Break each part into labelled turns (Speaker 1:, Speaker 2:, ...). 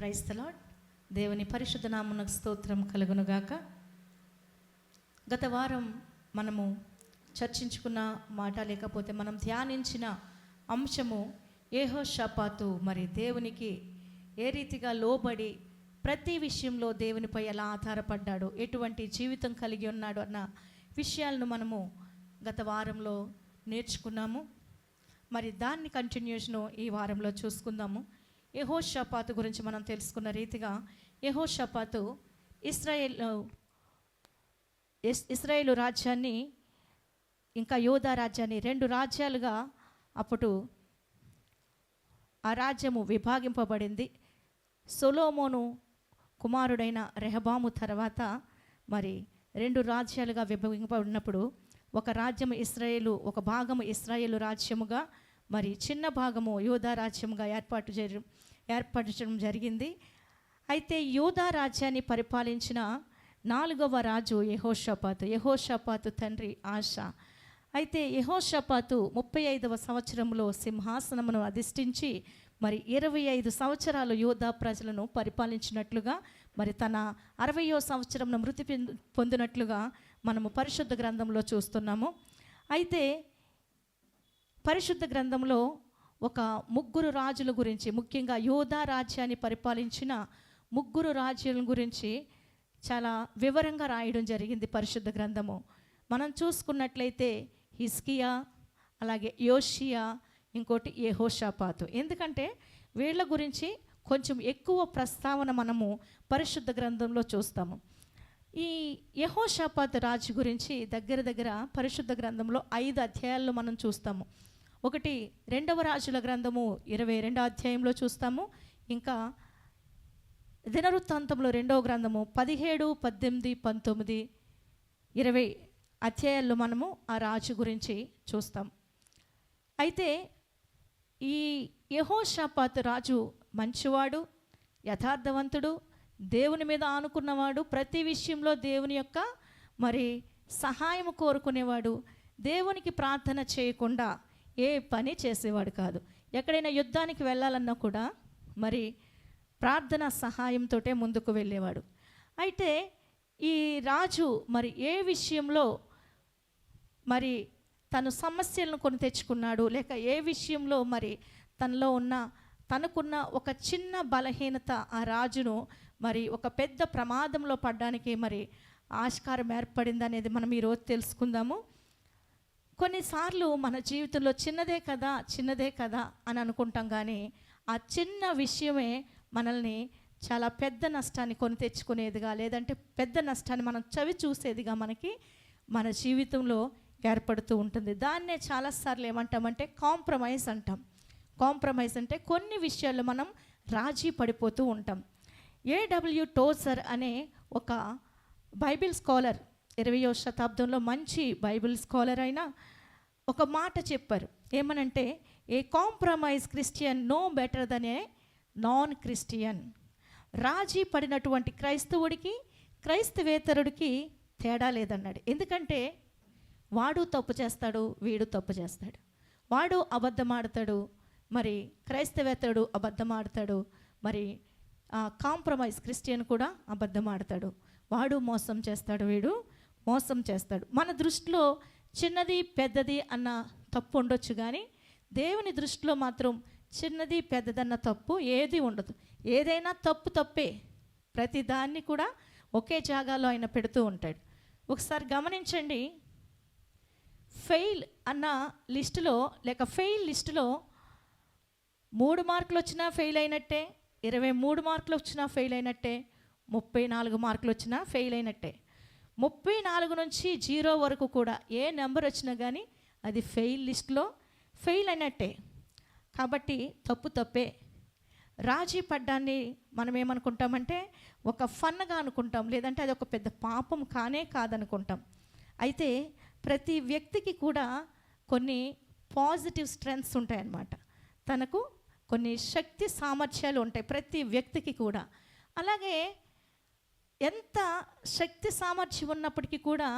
Speaker 1: Praise the lord. దేవుని పరిశుద్ధ నామమునకు స్తోత్రం కలుగునుగాక. గత వారం మనము చర్చించుకున్న మాట లేకపోతే మనం ధ్యానించిన అంశము యెహోషాపాతు మరి దేవునికి ఏ రీతిగా లోబడి ప్రతి విషయంలో దేవునిపై ఎలా ఆధారపడ్డాడు, ఎటువంటి జీవితం కలిగి ఉన్నాడు అన్న విషయాలను మనము గత వారంలో నేర్చుకున్నాము. మరి దాన్ని కంటిన్యూషను ఈ వారంలో చూసుకుందాము. యెహోషాపాతు గురించి మనం తెలుసుకున్న రీతిగా యెహోషాపాతు ఇశ్రాయేలు రాజ్యాన్ని ఇంకా యోధా రాజ్యాన్ని రెండు రాజ్యాలుగా అప్పుడు ఆ రాజ్యము విభాగింపబడింది. సొలొమోను కుమారుడైన రెహబాము తర్వాత మరి రెండు రాజ్యాలుగా విభజింపబడినప్పుడు ఒక రాజ్యము ఇశ్రాయేలు, ఒక భాగము ఇశ్రాయేలు రాజ్యముగా, మరి చిన్న భాగము యోధా రాజ్యముగా ఏర్పరచడం జరిగింది. అయితే యోధా రాజ్యాన్ని పరిపాలించిన 4వ రాజు యెహోషాపాతు తండ్రి ఆషా. అయితే యెహోషాపాతు 35వ సంవత్సరంలో సింహాసనమును అధిష్ఠించి మరి 25 సంవత్సరాలు యోధా ప్రజలను పరిపాలించినట్లుగా, మరి తన 60వ సంవత్సరంలో మృతి పొందినట్లుగా మనము పరిశుద్ధ గ్రంథంలో చూస్తున్నాము. అయితే పరిశుద్ధ గ్రంథంలో ఒక ముగ్గురు రాజుల గురించి, ముఖ్యంగా యోధా రాజ్యాన్ని పరిపాలించిన ముగ్గురు రాజుల గురించి చాలా వివరంగా రాయడం జరిగింది పరిశుద్ధ గ్రంథము. మనం చూసుకున్నట్లయితే హిజ్కియా, అలాగే యోషియా, ఇంకోటి యెహోషాపాతు. ఎందుకంటే వీళ్ళ గురించి కొంచెం ఎక్కువ ప్రస్తావన మనము పరిశుద్ధ గ్రంథంలో చూస్తాము. ఈ యెహోషాపాతు రాజు గురించి దగ్గర పరిశుద్ధ గ్రంథంలో 5 అధ్యాయాల్లో మనం చూస్తాము. ఒకటి 2వ రాజుల గ్రంథము 22వ అధ్యాయంలో చూస్తాము. ఇంకా దినవృత్తాంతంలో 2వ గ్రంథము 17, 18, 19, 20 అధ్యాయాల్లో మనము ఆ రాజు గురించి చూస్తాం. అయితే ఈ యెహోషాపాతు రాజు మంచివాడు, యథార్థవంతుడు, దేవుని మీద ఆనుకున్నవాడు, ప్రతి విషయంలో దేవుని యొక్క మరి సహాయం కోరుకునేవాడు, దేవునికి ప్రార్థన చేయకుండా ఏ పని చేసేవాడు కాదు. ఎక్కడైనా యుద్ధానికి వెళ్ళాలన్నా కూడా మరి ప్రార్థన సహాయంతో ముందుకు వెళ్ళేవాడు. అయితే ఈ రాజు మరి ఏ విషయంలో మరి తను సమస్యలను కొని తెచ్చుకున్నాడు, లేక ఏ విషయంలో మరి తనకున్న ఒక చిన్న బలహీనత ఆ రాజును మరి ఒక పెద్ద ప్రమాదంలో పడడానికి మరి ఆస్కారం ఏర్పడింది అనేది మనం ఈరోజు తెలుసుకుందాము. కొన్నిసార్లు మన జీవితంలో చిన్నదే కదా అని అనుకుంటాం, కానీ ఆ చిన్న విషయమే మనల్ని చాలా పెద్ద నష్టాన్ని కొని తెచ్చుకునేదిగా, లేదంటే పెద్ద నష్టాన్ని మనం చవి చూసేదిగా మనకి మన జీవితంలో ఏర్పడుతూ ఉంటుంది. దాన్నే చాలాసార్లు ఏమంటామంటే కాంప్రమైజ్ అంటాం. కాంప్రమైజ్ అంటే కొన్ని విషయాల్లో మనం రాజీ పడిపోతూ ఉంటాం. A.W. టోజర్ అనే ఒక బైబిల్ స్కాలర్, 20వ శతాబ్దంలో మంచి బైబిల్ స్కాలర్ అయిన ఒక మాట చెప్పారు. ఏమనంటే, a compromise Christian no better than a non Christian. రాజీ పడినటువంటి క్రైస్తవుడికి క్రైస్తవేతరుడికి తేడా లేదన్నాడు. ఎందుకంటే వాడు తప్పు చేస్తాడు, వీడు తప్పు చేస్తాడు. వాడు అబద్ధమాడతాడు, మరి క్రైస్తవేతరుడు అబద్ధమాడతాడు, మరి కాంప్రమైజ్ క్రిస్టియన్ కూడా అబద్ధమాడతాడు. వాడు మోసం చేస్తాడు, వీడు మోసం చేస్తాడు. మన దృష్టిలో చిన్నది పెద్దది అన్న తప్పు ఉండొచ్చు, కానీ దేవుని దృష్టిలో మాత్రం చిన్నది పెద్దదన్న తప్పు ఏది ఉండదు. ఏదైనా తప్పే. ప్రతి దాన్ని కూడా ఒకే జాగాలో ఆయన పెడుతూ ఉంటాడు. ఒకసారి గమనించండి, ఫెయిల్ అన్న లిస్టులో, లేక ఫెయిల్ లిస్టులో 3 మార్కులు వచ్చినా ఫెయిల్ అయినట్టే, 23 మార్కులు వచ్చినా ఫెయిల్ అయినట్టే, 34 మార్కులు వచ్చినా ఫెయిల్ అయినట్టే. 34 నుంచి 0 వరకు కూడా ఏ నెంబర్ వచ్చినా కానీ అది ఫెయిల్ లిస్ట్లో ఫెయిల్ అయినట్టే. కాబట్టి తప్పే. రాజీ పడ్డాన్ని మనం ఏమనుకుంటామంటే ఒక ఫన్గా అనుకుంటాం, లేదంటే అది ఒక పెద్ద పాపం కాదనుకుంటాం. అయితే ప్రతి వ్యక్తికి కూడా కొన్ని పాజిటివ్ స్ట్రెంగ్త్స్ ఉంటాయన్నమాట. తనకు కొన్ని శక్తి సామర్థ్యాలు ఉంటాయి ప్రతి వ్యక్తికి కూడా. అలాగే ఎంత శక్తి సామర్థ్యం ఉన్నప్పటికీ కూడా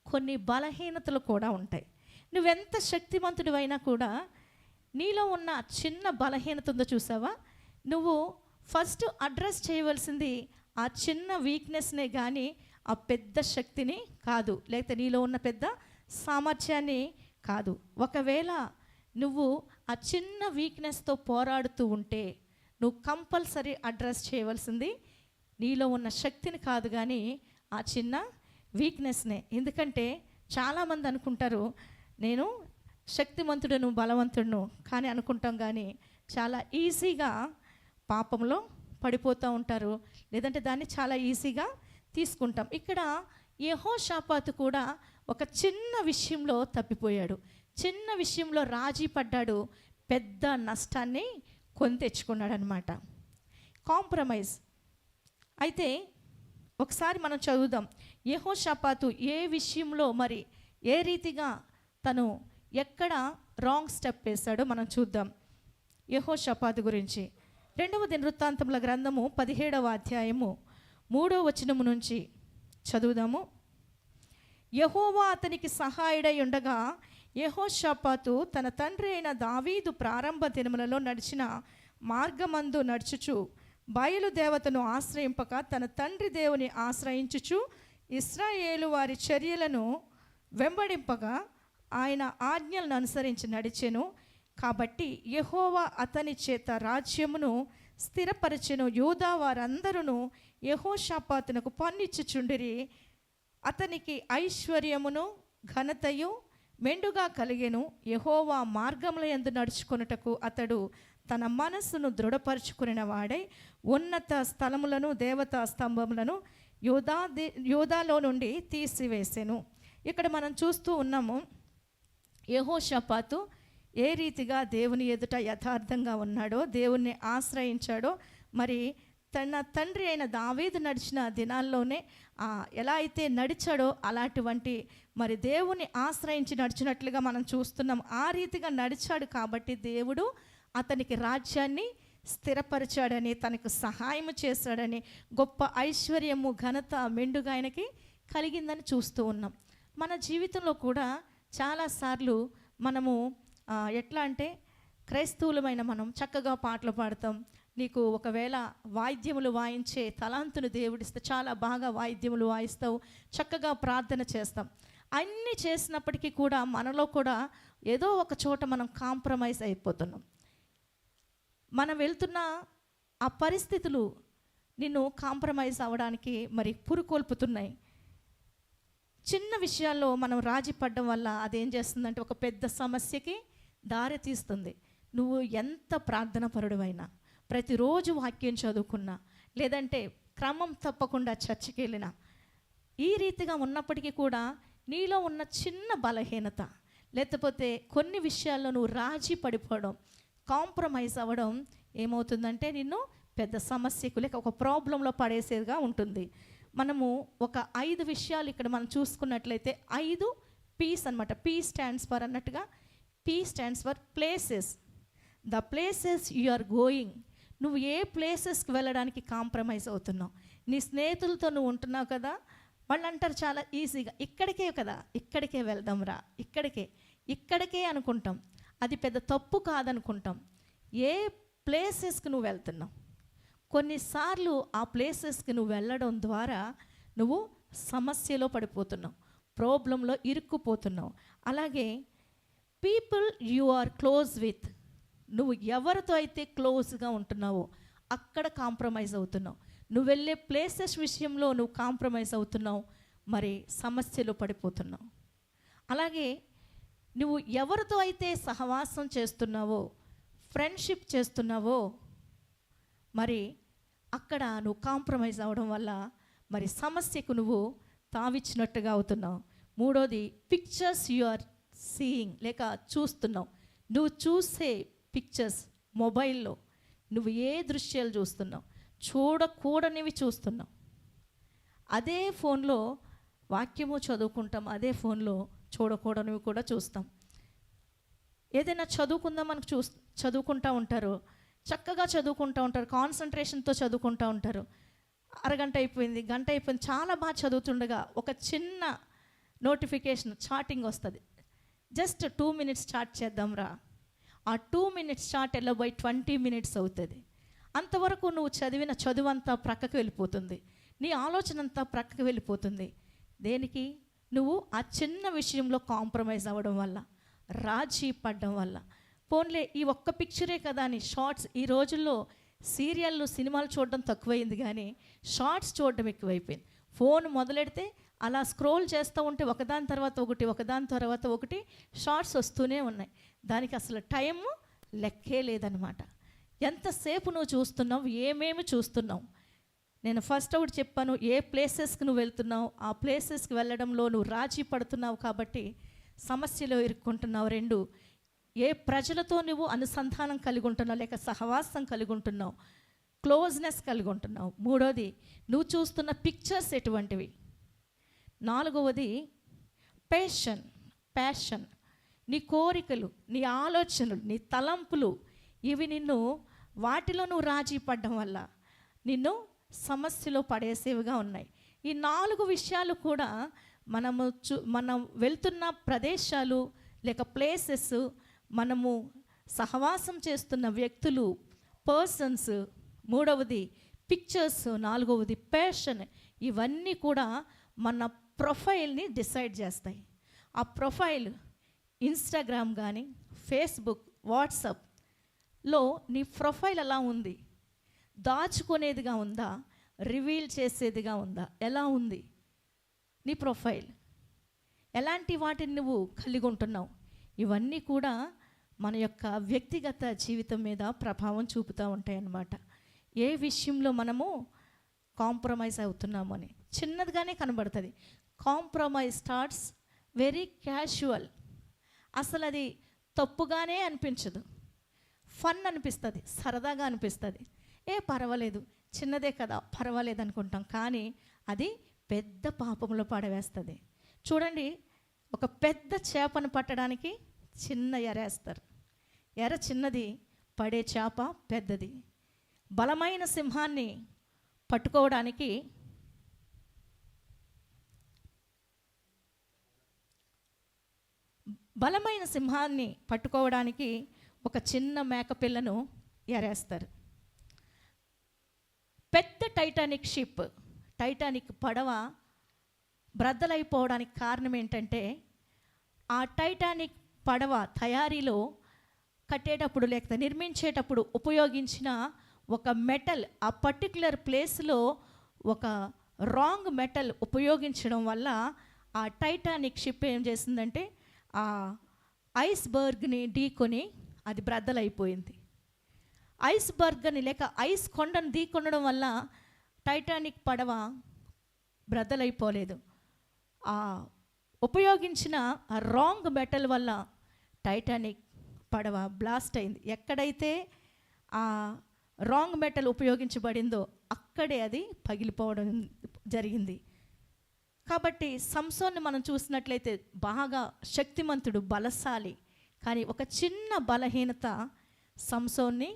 Speaker 1: కొన్ని బలహీనతలు కూడా ఉంటాయి. నువ్వెంత శక్తివంతుడు అయినా కూడా నీలో ఉన్న చిన్న బలహీనత ఉందో చూసావా, నువ్వు ఫస్ట్ అడ్రస్ చేయవలసింది ఆ చిన్న వీక్నెస్నే కానీ ఆ పెద్ద శక్తిని కాదు, లేకపోతే నీలో ఉన్న పెద్ద సామర్థ్యాన్ని కాదు. ఒకవేళ నువ్వు ఆ చిన్న వీక్నెస్తో పోరాడుతూ ఉంటే నువ్వు కంపల్సరీ అడ్రస్ చేయవలసింది నీలో ఉన్న శక్తిని కాదు కానీ ఆ చిన్న వీక్నెస్నే. ఎందుకంటే చాలామంది అనుకుంటారు నేను శక్తిమంతుడును బలవంతుడును కానీ అనుకుంటాం, కానీ చాలా ఈజీగా పాపంలో పడిపోతూ ఉంటారు, లేదంటే దాన్ని చాలా ఈజీగా తీసుకుంటాం. ఇక్కడ యెహోషాపాతు కూడా ఒక చిన్న విషయంలో తప్పిపోయాడు, చిన్న విషయంలో రాజీ పడ్డాడు, పెద్ద నష్టాన్ని కొని తెచ్చుకున్నాడు అనమాట. కాంప్రమైజ్. అయితే ఒకసారి మనం చదువుదాం, యెహోషాపాతు ఏ విషయంలో మరి ఏ రీతిగా తను ఎక్కడ రాంగ్ స్టెప్ వేశాడో మనం చూద్దాం. యెహోషాపాతు గురించి 2వ దినవృత్తాంతముల గ్రంథము 17వ అధ్యాయము 3వ వచనము నుంచి చదువుదాము. యెహోవా అతనికి సహాయుడై ఉండగా యెహోషాపాతు తన తండ్రి అయిన దావీదు ప్రారంభ దినములలో నడిచిన మార్గమందు నడుచుచు బయలు దేవతను ఆశ్రయింపక తన తండ్రి దేవుని ఆశ్రయించుచు ఇశ్రాయేలు వారి చర్యలను వెంబడింపగా ఆయన ఆజ్ఞలను అనుసరించి నడిచెను. కాబట్టి యెహోవా అతని చేత రాజ్యమును స్థిరపరచెను. యూదా వారందరూ యెహోషాపాతునకు పన్నిచ్చుచుండిరి. అతనికి ఐశ్వర్యమును ఘనతయు మెండుగా కలిగెను. యెహోవా మార్గముల యందు నడుచుకొనుటకు అతడు తన మనస్సును దృఢపరుచుకుని వాడై ఉన్నత స్థలములను దేవతా స్తంభములను యూదాలో నుండి తీసివేసెను. ఇక్కడ మనం చూస్తూ ఉన్నాము, యెహోషాపాతు ఏ రీతిగా దేవుని ఎదుట యథార్థంగా ఉన్నాడో, దేవుణ్ణి ఆశ్రయించాడో, మరి తన తండ్రి అయిన దావీదు నడిచిన దినాల్లోనే ఎలా అయితే నడిచాడో అలాంటి మరి దేవుని ఆశ్రయించి నడిచినట్లుగా మనం చూస్తున్నాం. ఆ రీతిగా నడిచాడు కాబట్టి దేవుడు అతనికి రాజ్యాన్ని స్థిరపరిచాడని, తనకు సహాయం చేశాడని, గొప్ప ఐశ్వర్యము ఘనత మెండుగా ఆయనకి కలిగిందని చూస్తూ ఉన్నాం. మన జీవితంలో కూడా చాలాసార్లు మనము ఎట్లా అంటే క్రైస్తవులమైన మనం చక్కగా పాటలు పాడతాం. నీకు ఒకవేళ వాయిద్యములు వాయించే తలాంతును దేవుడిస్తే చాలా బాగా వాయిద్యములు వాయిస్తావు, చక్కగా ప్రార్థన చేస్తాం. అన్నీ చేసినప్పటికీ కూడా మనలో కూడా ఏదో ఒక చోట మనం కాంప్రమైజ్ అయిపోతున్నాం. మనం వెళ్తున్న ఆ పరిస్థితులు నిన్ను కాంప్రమైజ్ అవ్వడానికి మరి పురుకొల్పుతున్నాయి. చిన్న విషయాల్లో మనం రాజీ పడడం వల్ల అదేం చేస్తుందంటే ఒక పెద్ద సమస్యకి దారి తీస్తుంది. నువ్వు ఎంత ప్రార్థన పరుడువైనా, ప్రతిరోజు వాక్యం చదువుకున్నా, లేదంటే క్రమం తప్పకుండా చర్చికి వెళ్ళినా, ఈ రీతిగా ఉన్నప్పటికీ కూడా నీలో ఉన్న చిన్న బలహీనత, లేకపోతే కొన్ని విషయాల్లో నువ్వు రాజీ పడిపోవడం, కాంప్రమైజ్ అవ్వడం ఏమవుతుందంటే నిన్ను పెద్ద సమస్యకు లేక ఒక ప్రాబ్లంలో పడేసేదిగా ఉంటుంది. మనము ఒక 5 విషయాలు ఇక్కడ మనం చూసుకున్నట్లయితే 5 పీస్ అనమాట. పీ స్టాండ్స్ ఫర్ అన్నట్టుగా, P stands for places. The places you are going. నువ్వు ఏ ప్లేసెస్కి వెళ్ళడానికి కాంప్రమైజ్ అవుతున్నావు. నీ స్నేహితులతో నువ్వు ఉంటున్నావు కదా, వాళ్ళు అంటారు చాలా ఈజీగా ఇక్కడికే కదా, ఇక్కడికే వెళ్దాం రా, ఇక్కడికే అనుకుంటాం. అది పెద్ద తప్పు కాదనుకుంటాం. ఏ ప్లేసెస్కి నువ్వు వెళ్తున్నావు, కొన్నిసార్లు ఆ ప్లేసెస్కి నువ్వు వెళ్ళడం ద్వారా నువ్వు సమస్యలో పడిపోతున్నావు, ప్రాబ్లంలో ఇరుక్కుపోతున్నావు. అలాగే people you are close with, నువ్వు ఎవరితో అయితే క్లోజ్గా ఉంటున్నావో అక్కడ కాంప్రమైజ్ అవుతున్నావు. నువ్వు వెళ్ళే ప్లేసెస్ విషయంలో నువ్వు కాంప్రమైజ్ అవుతున్నావు, మరి సమస్యలో పడిపోతున్నావు. అలాగే నువ్వు ఎవరితో అయితే సహవాసం చేస్తున్నావో, ఫ్రెండ్షిప్ చేస్తున్నావో, మరి అక్కడ నువ్వు కాంప్రమైజ్ అవ్వడం వల్ల మరి సమస్యకు నువ్వు తావిచ్చినట్టుగా అవుతున్నావు. మూడోది పిక్చర్స్ యు ఆర్ సీయింగ్, లేక చూస్తున్నావు. నువ్వు చూసే పిక్చర్స్ మొబైల్లో నువ్వు ఏ దృశ్యాలు చూస్తున్నావు, చూడకూడనివి చూస్తున్నావు. అదే ఫోన్లో వాక్యము చదువుకుంటాం, అదే ఫోన్లో చూడకూడనివి కూడా చూస్తాం. ఏదైనా చదువుకుందాం మనకు చదువుకుంటూ ఉంటారు, చక్కగా చదువుకుంటూ ఉంటారు, కాన్సన్ట్రేషన్తో చదువుకుంటూ ఉంటారు. అరగంట అయిపోయింది, గంట అయిపోయింది, చాలా బాగా చదువుతుండగా ఒక చిన్న నోటిఫికేషన్ చాటింగ్ వస్తుంది. జస్ట్ 2 minutes చాట్ చేద్దాం రా. ఆ 2 minutes చాట్ వెళ్ళబోయి 20 minutes అవుతుంది. అంతవరకు నువ్వు చదివిన చదువంతా ప్రక్కకు వెళ్ళిపోతుంది, నీ ఆలోచన అంతా ప్రక్కకు వెళ్ళిపోతుంది. దేనికి? నువ్వు ఆ చిన్న విషయంలో కాంప్రమైజ్ అవ్వడం వల్ల, రాజీ పడడం వల్ల. పోన్లే ఈ ఒక్క పిక్చరే కదా అని షార్ట్స్, ఈ రోజుల్లో సీరియళ్ళు సినిమాలు చూడడం తక్కువైంది కానీ షార్ట్స్ చూడడం ఎక్కువైపోయింది. ఫోన్ మొదలెడితే అలా స్క్రోల్ చేస్తూ ఉంటే ఒకదాని తర్వాత ఒకటి షార్ట్స్ వస్తూనే ఉన్నాయి. దానికి అసలు టైము లెక్కే లేదనమాట. ఎంతసేపు నువ్వు చూస్తున్నావు, ఏమేమి చూస్తున్నావు? నేను ఫస్ట్ ఒకటి చెప్పాను, ఏ ప్లేసెస్కి నువ్వు వెళ్తున్నావు, ఆ ప్లేసెస్కి వెళ్ళడంలో నువ్వు రాజీ పడుతున్నావు కాబట్టి సమస్యలో ఇరుక్కుంటున్నావు. 2, ఏ ప్రజలతో నువ్వు అనుసంధానం కలిగి ఉంటున్నావు, లేక సహవాసం కలిగి ఉంటున్నావు, క్లోజ్నెస్ కలిగి ఉంటున్నావు. 3వది, నువ్వు చూస్తున్న పిక్చర్స్ ఎటువంటివి. 4వది ప్యాషన్, నీ కోరికలు, నీ ఆలోచనలు, నీ తలంపులు, ఇవి వాటిలో నువ్వు రాజీ పడడం వల్ల నిన్ను సమస్యలో పడేసేవిగా ఉన్నాయి. ఈ 4 విషయాలు కూడా మనం వెళ్తున్న ప్రదేశాలు లేక ప్లేసెస్, మనము సహవాసం చేస్తున్న వ్యక్తులు, పర్సన్స్, 3వది పిక్చర్స్, 4వది ప్యాషన్, ఇవన్నీ కూడా మన ప్రొఫైల్ని డిసైడ్ చేస్తాయి. ఆ ప్రొఫైల్ ఇన్స్టాగ్రామ్ కానీ ఫేస్బుక్, వాట్సాప్లో నీ ప్రొఫైల్ ఎలా ఉంది? దాచుకునేదిగా ఉందా, రివీల్ చేసేదిగా ఉందా? ఎలా ఉంది నీ ప్రొఫైల్? ఎలాంటి వాటిని నువ్వు కలిగి ఉంటున్నావు? ఇవన్నీ కూడా మన యొక్క వ్యక్తిగత జీవితం మీద ప్రభావం చూపుతూ ఉంటాయి అన్నమాట. ఏ విషయంలో మనము కాంప్రమైజ్ అవుతున్నాము అని చిన్నదిగానే కనబడుతుంది. కాంప్రమైజ్ స్టార్ట్స్ వెరీ క్యాజువల్, అసలు అది తప్పుగానే అనిపించదు, ఫన్ అనిపిస్తుంది, సరదాగా అనిపిస్తుంది. పర్వాలేదు, చిన్నదే కదా, పర్వాలేదు అనుకుంటాం. కానీ అది పెద్ద పాపంలో పడవేస్తుంది. చూడండి, ఒక పెద్ద చేపను పట్టడానికి చిన్న ఎరేస్తారు. ఎర చిన్నది, పడే చేప పెద్దది. బలమైన సింహాన్ని పట్టుకోవడానికి ఒక చిన్న మేకపిల్లను ఎరేస్తారు. పెద్ద టైటానిక్ పడవ బ్రద్దలైపోవడానికి కారణం ఏంటంటే, ఆ టైటానిక్ పడవ తయారీలో కట్టేటప్పుడు లేక నిర్మించేటప్పుడు ఉపయోగించిన ఒక మెటల్, ఆ పర్టిక్యులర్ ప్లేస్లో ఒక రాంగ్ మెటల్ ఉపయోగించడం వల్ల ఆ టైటానిక్ షిప్ ఏం చేసిందంటే ఆ ఐస్బర్గ్ని ఢీకొని అది బ్రద్దలైపోయింది. ఐస్బర్గ్ని లేక ఐస్ కొండను ఢీకొనడం వల్ల టైటానిక్ పడవ బ్రద్దలైపోలేదు. ఆ ఉపయోగించిన ఆ రాంగ్ మెటల్ వల్ల టైటానిక్ పడవ బ్లాస్ట్ అయింది. ఎక్కడైతే ఆ రాంగ్ మెటల్ ఉపయోగించబడిందో అక్కడే అది పగిలిపోవడం జరిగింది. కాబట్టి సంసోన్ని మనం చూసినట్లయితే బాగా శక్తిమంతుడు, బలశాలి. కానీ ఒక చిన్న బలహీనత సంసోన్ని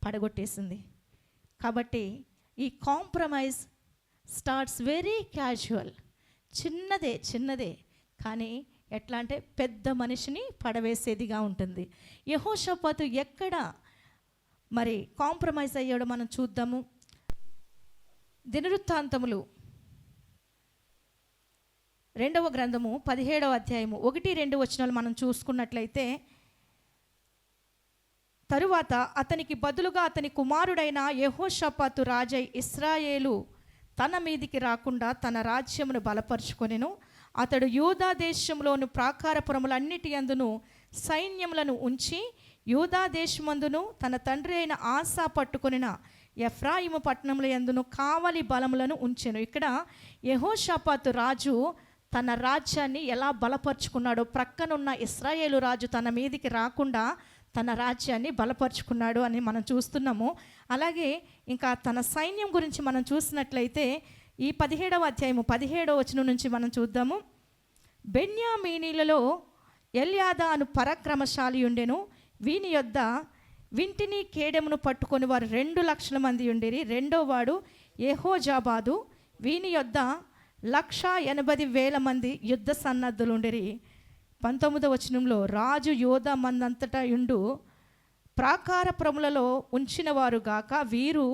Speaker 1: పడగొట్టేసింది. కాబట్టి ఈ కాంప్రమైజ్ స్టార్ట్స్ వెరీ క్యాజువల్, చిన్నదే కానీ ఎట్లా అంటే పెద్ద మనిషిని పడవేసేదిగా ఉంటుంది. యెహోషాపాతు ఎక్కడ మరి కాంప్రమైజ్ అయ్యాడో మనం చూద్దాము. దినవృత్తాంతములు 2వ గ్రంథము 17వ అధ్యాయము 1-2 వచనాలు మనం చూసుకున్నట్లయితే, తరువాత అతనికి బదులుగా అతని కుమారుడైన యెహోషాపాతు రాజై ఇశ్రాయేలు తన మీదికి రాకుండా తన రాజ్యమును బలపరుచుకొనెను. అతడు యూదా దేశంలోను ప్రాకారపురములన్నిటి యందును సైన్యములను ఉంచి యూదా దేశమందును తన తండ్రి అయిన ఆసా పట్టుకొనిన ఎఫ్రాయిము పట్టణముల యందును కావలి బలములను ఉంచెను. ఇక్కడ యెహోషాపాతు రాజు తన రాజ్యాన్ని ఎలా బలపరుచుకున్నాడో, ప్రక్కనున్న ఇశ్రాయేలు రాజు తన మీదికి రాకుండా తన రాజ్యాన్ని బలపరుచుకున్నాడు అని మనం చూస్తున్నాము. అలాగే ఇంకా తన సైన్యం గురించి మనం చూసినట్లయితే ఈ 17వ అధ్యాయము 17వ వచనం నుంచి మనం చూద్దాము. బెన్యామీనీలలో ఎల్యాదా అను పరాక్రమశాలి ఉండెను. వీని యొద్ద వింటిని కేడెమును పట్టుకొని వారు 2,00,000 మంది ఉండిరి. రెండో వాడు యెహోజాబాదు, వీని యొద్ద 1,80,000 మంది యుద్ధ సన్నద్ధులు ఉండిరి. 19వ వచనంలో రాజు యోధా మందంతటా ఉండు ప్రాకారపురములలో ఉంచిన వారు గాక వీరు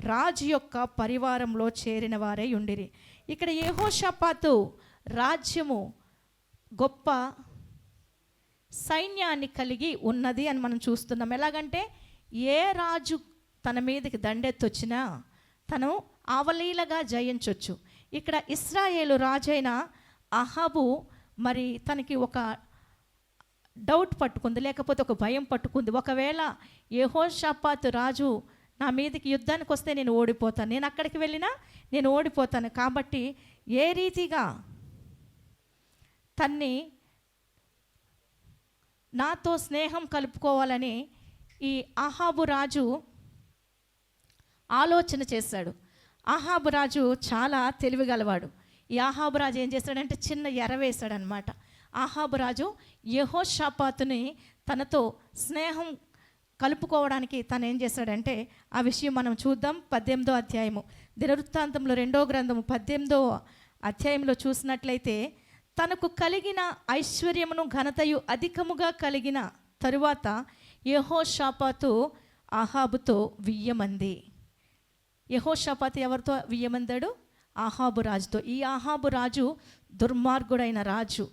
Speaker 1: రాజు యొక్క పరివారంలో చేరిన వారై ఉండిరి. ఇక్కడ యెహోషాపాతు రాజ్యము గొప్ప సైన్యాన్ని కలిగి ఉన్నది అని మనం చూస్తున్నాం. ఎలాగంటే ఏ రాజు తన మీదకి దండెత్తొచ్చినా తను అవలీలగా జయించవచ్చు. ఇక్కడ ఇశ్రాయేలు రాజైన అహాబు మరి తనకి ఒక డౌట్ పట్టుకుంది, లేకపోతే ఒక భయం పట్టుకుంది. ఒకవేళ యెహోషాపాతు రాజు నా మీదకి యుద్ధానికి వస్తే నేను ఓడిపోతాను, నేను అక్కడికి వెళ్ళినా నేను ఓడిపోతాను, కాబట్టి ఏ రీతిగా తన్ని నాతో స్నేహం కలుపుకోవాలని ఈ అహాబు రాజు ఆలోచన చేశాడు. అహాబు రాజు చాలా తెలివిగలవాడు. ఈ అహాబు రాజు ఏం చేశాడంటే చిన్న ఎర వేశాడనమాట. అహాబు రాజు యెహోషాపాతుని తనతో స్నేహం కలుపుకోవడానికి తను ఏం చేశాడంటే ఆ విషయం మనం చూద్దాం. 18వ అధ్యాయము దినవృత్తాంతంలో 2వ గ్రంథము 18వ అధ్యాయంలో చూసినట్లయితే, తనకు కలిగిన ఐశ్వర్యమును ఘనతయు అధికముగా కలిగిన తరువాత యెహోషాపాతు అహాబుతో వియ్యమంది. యెహోషాపాతు ఎవరితో వియ్యమందాడు? అహాబు రాజుతో. ఈ అహాబు రాజు దుర్మార్గుడైన రాజు,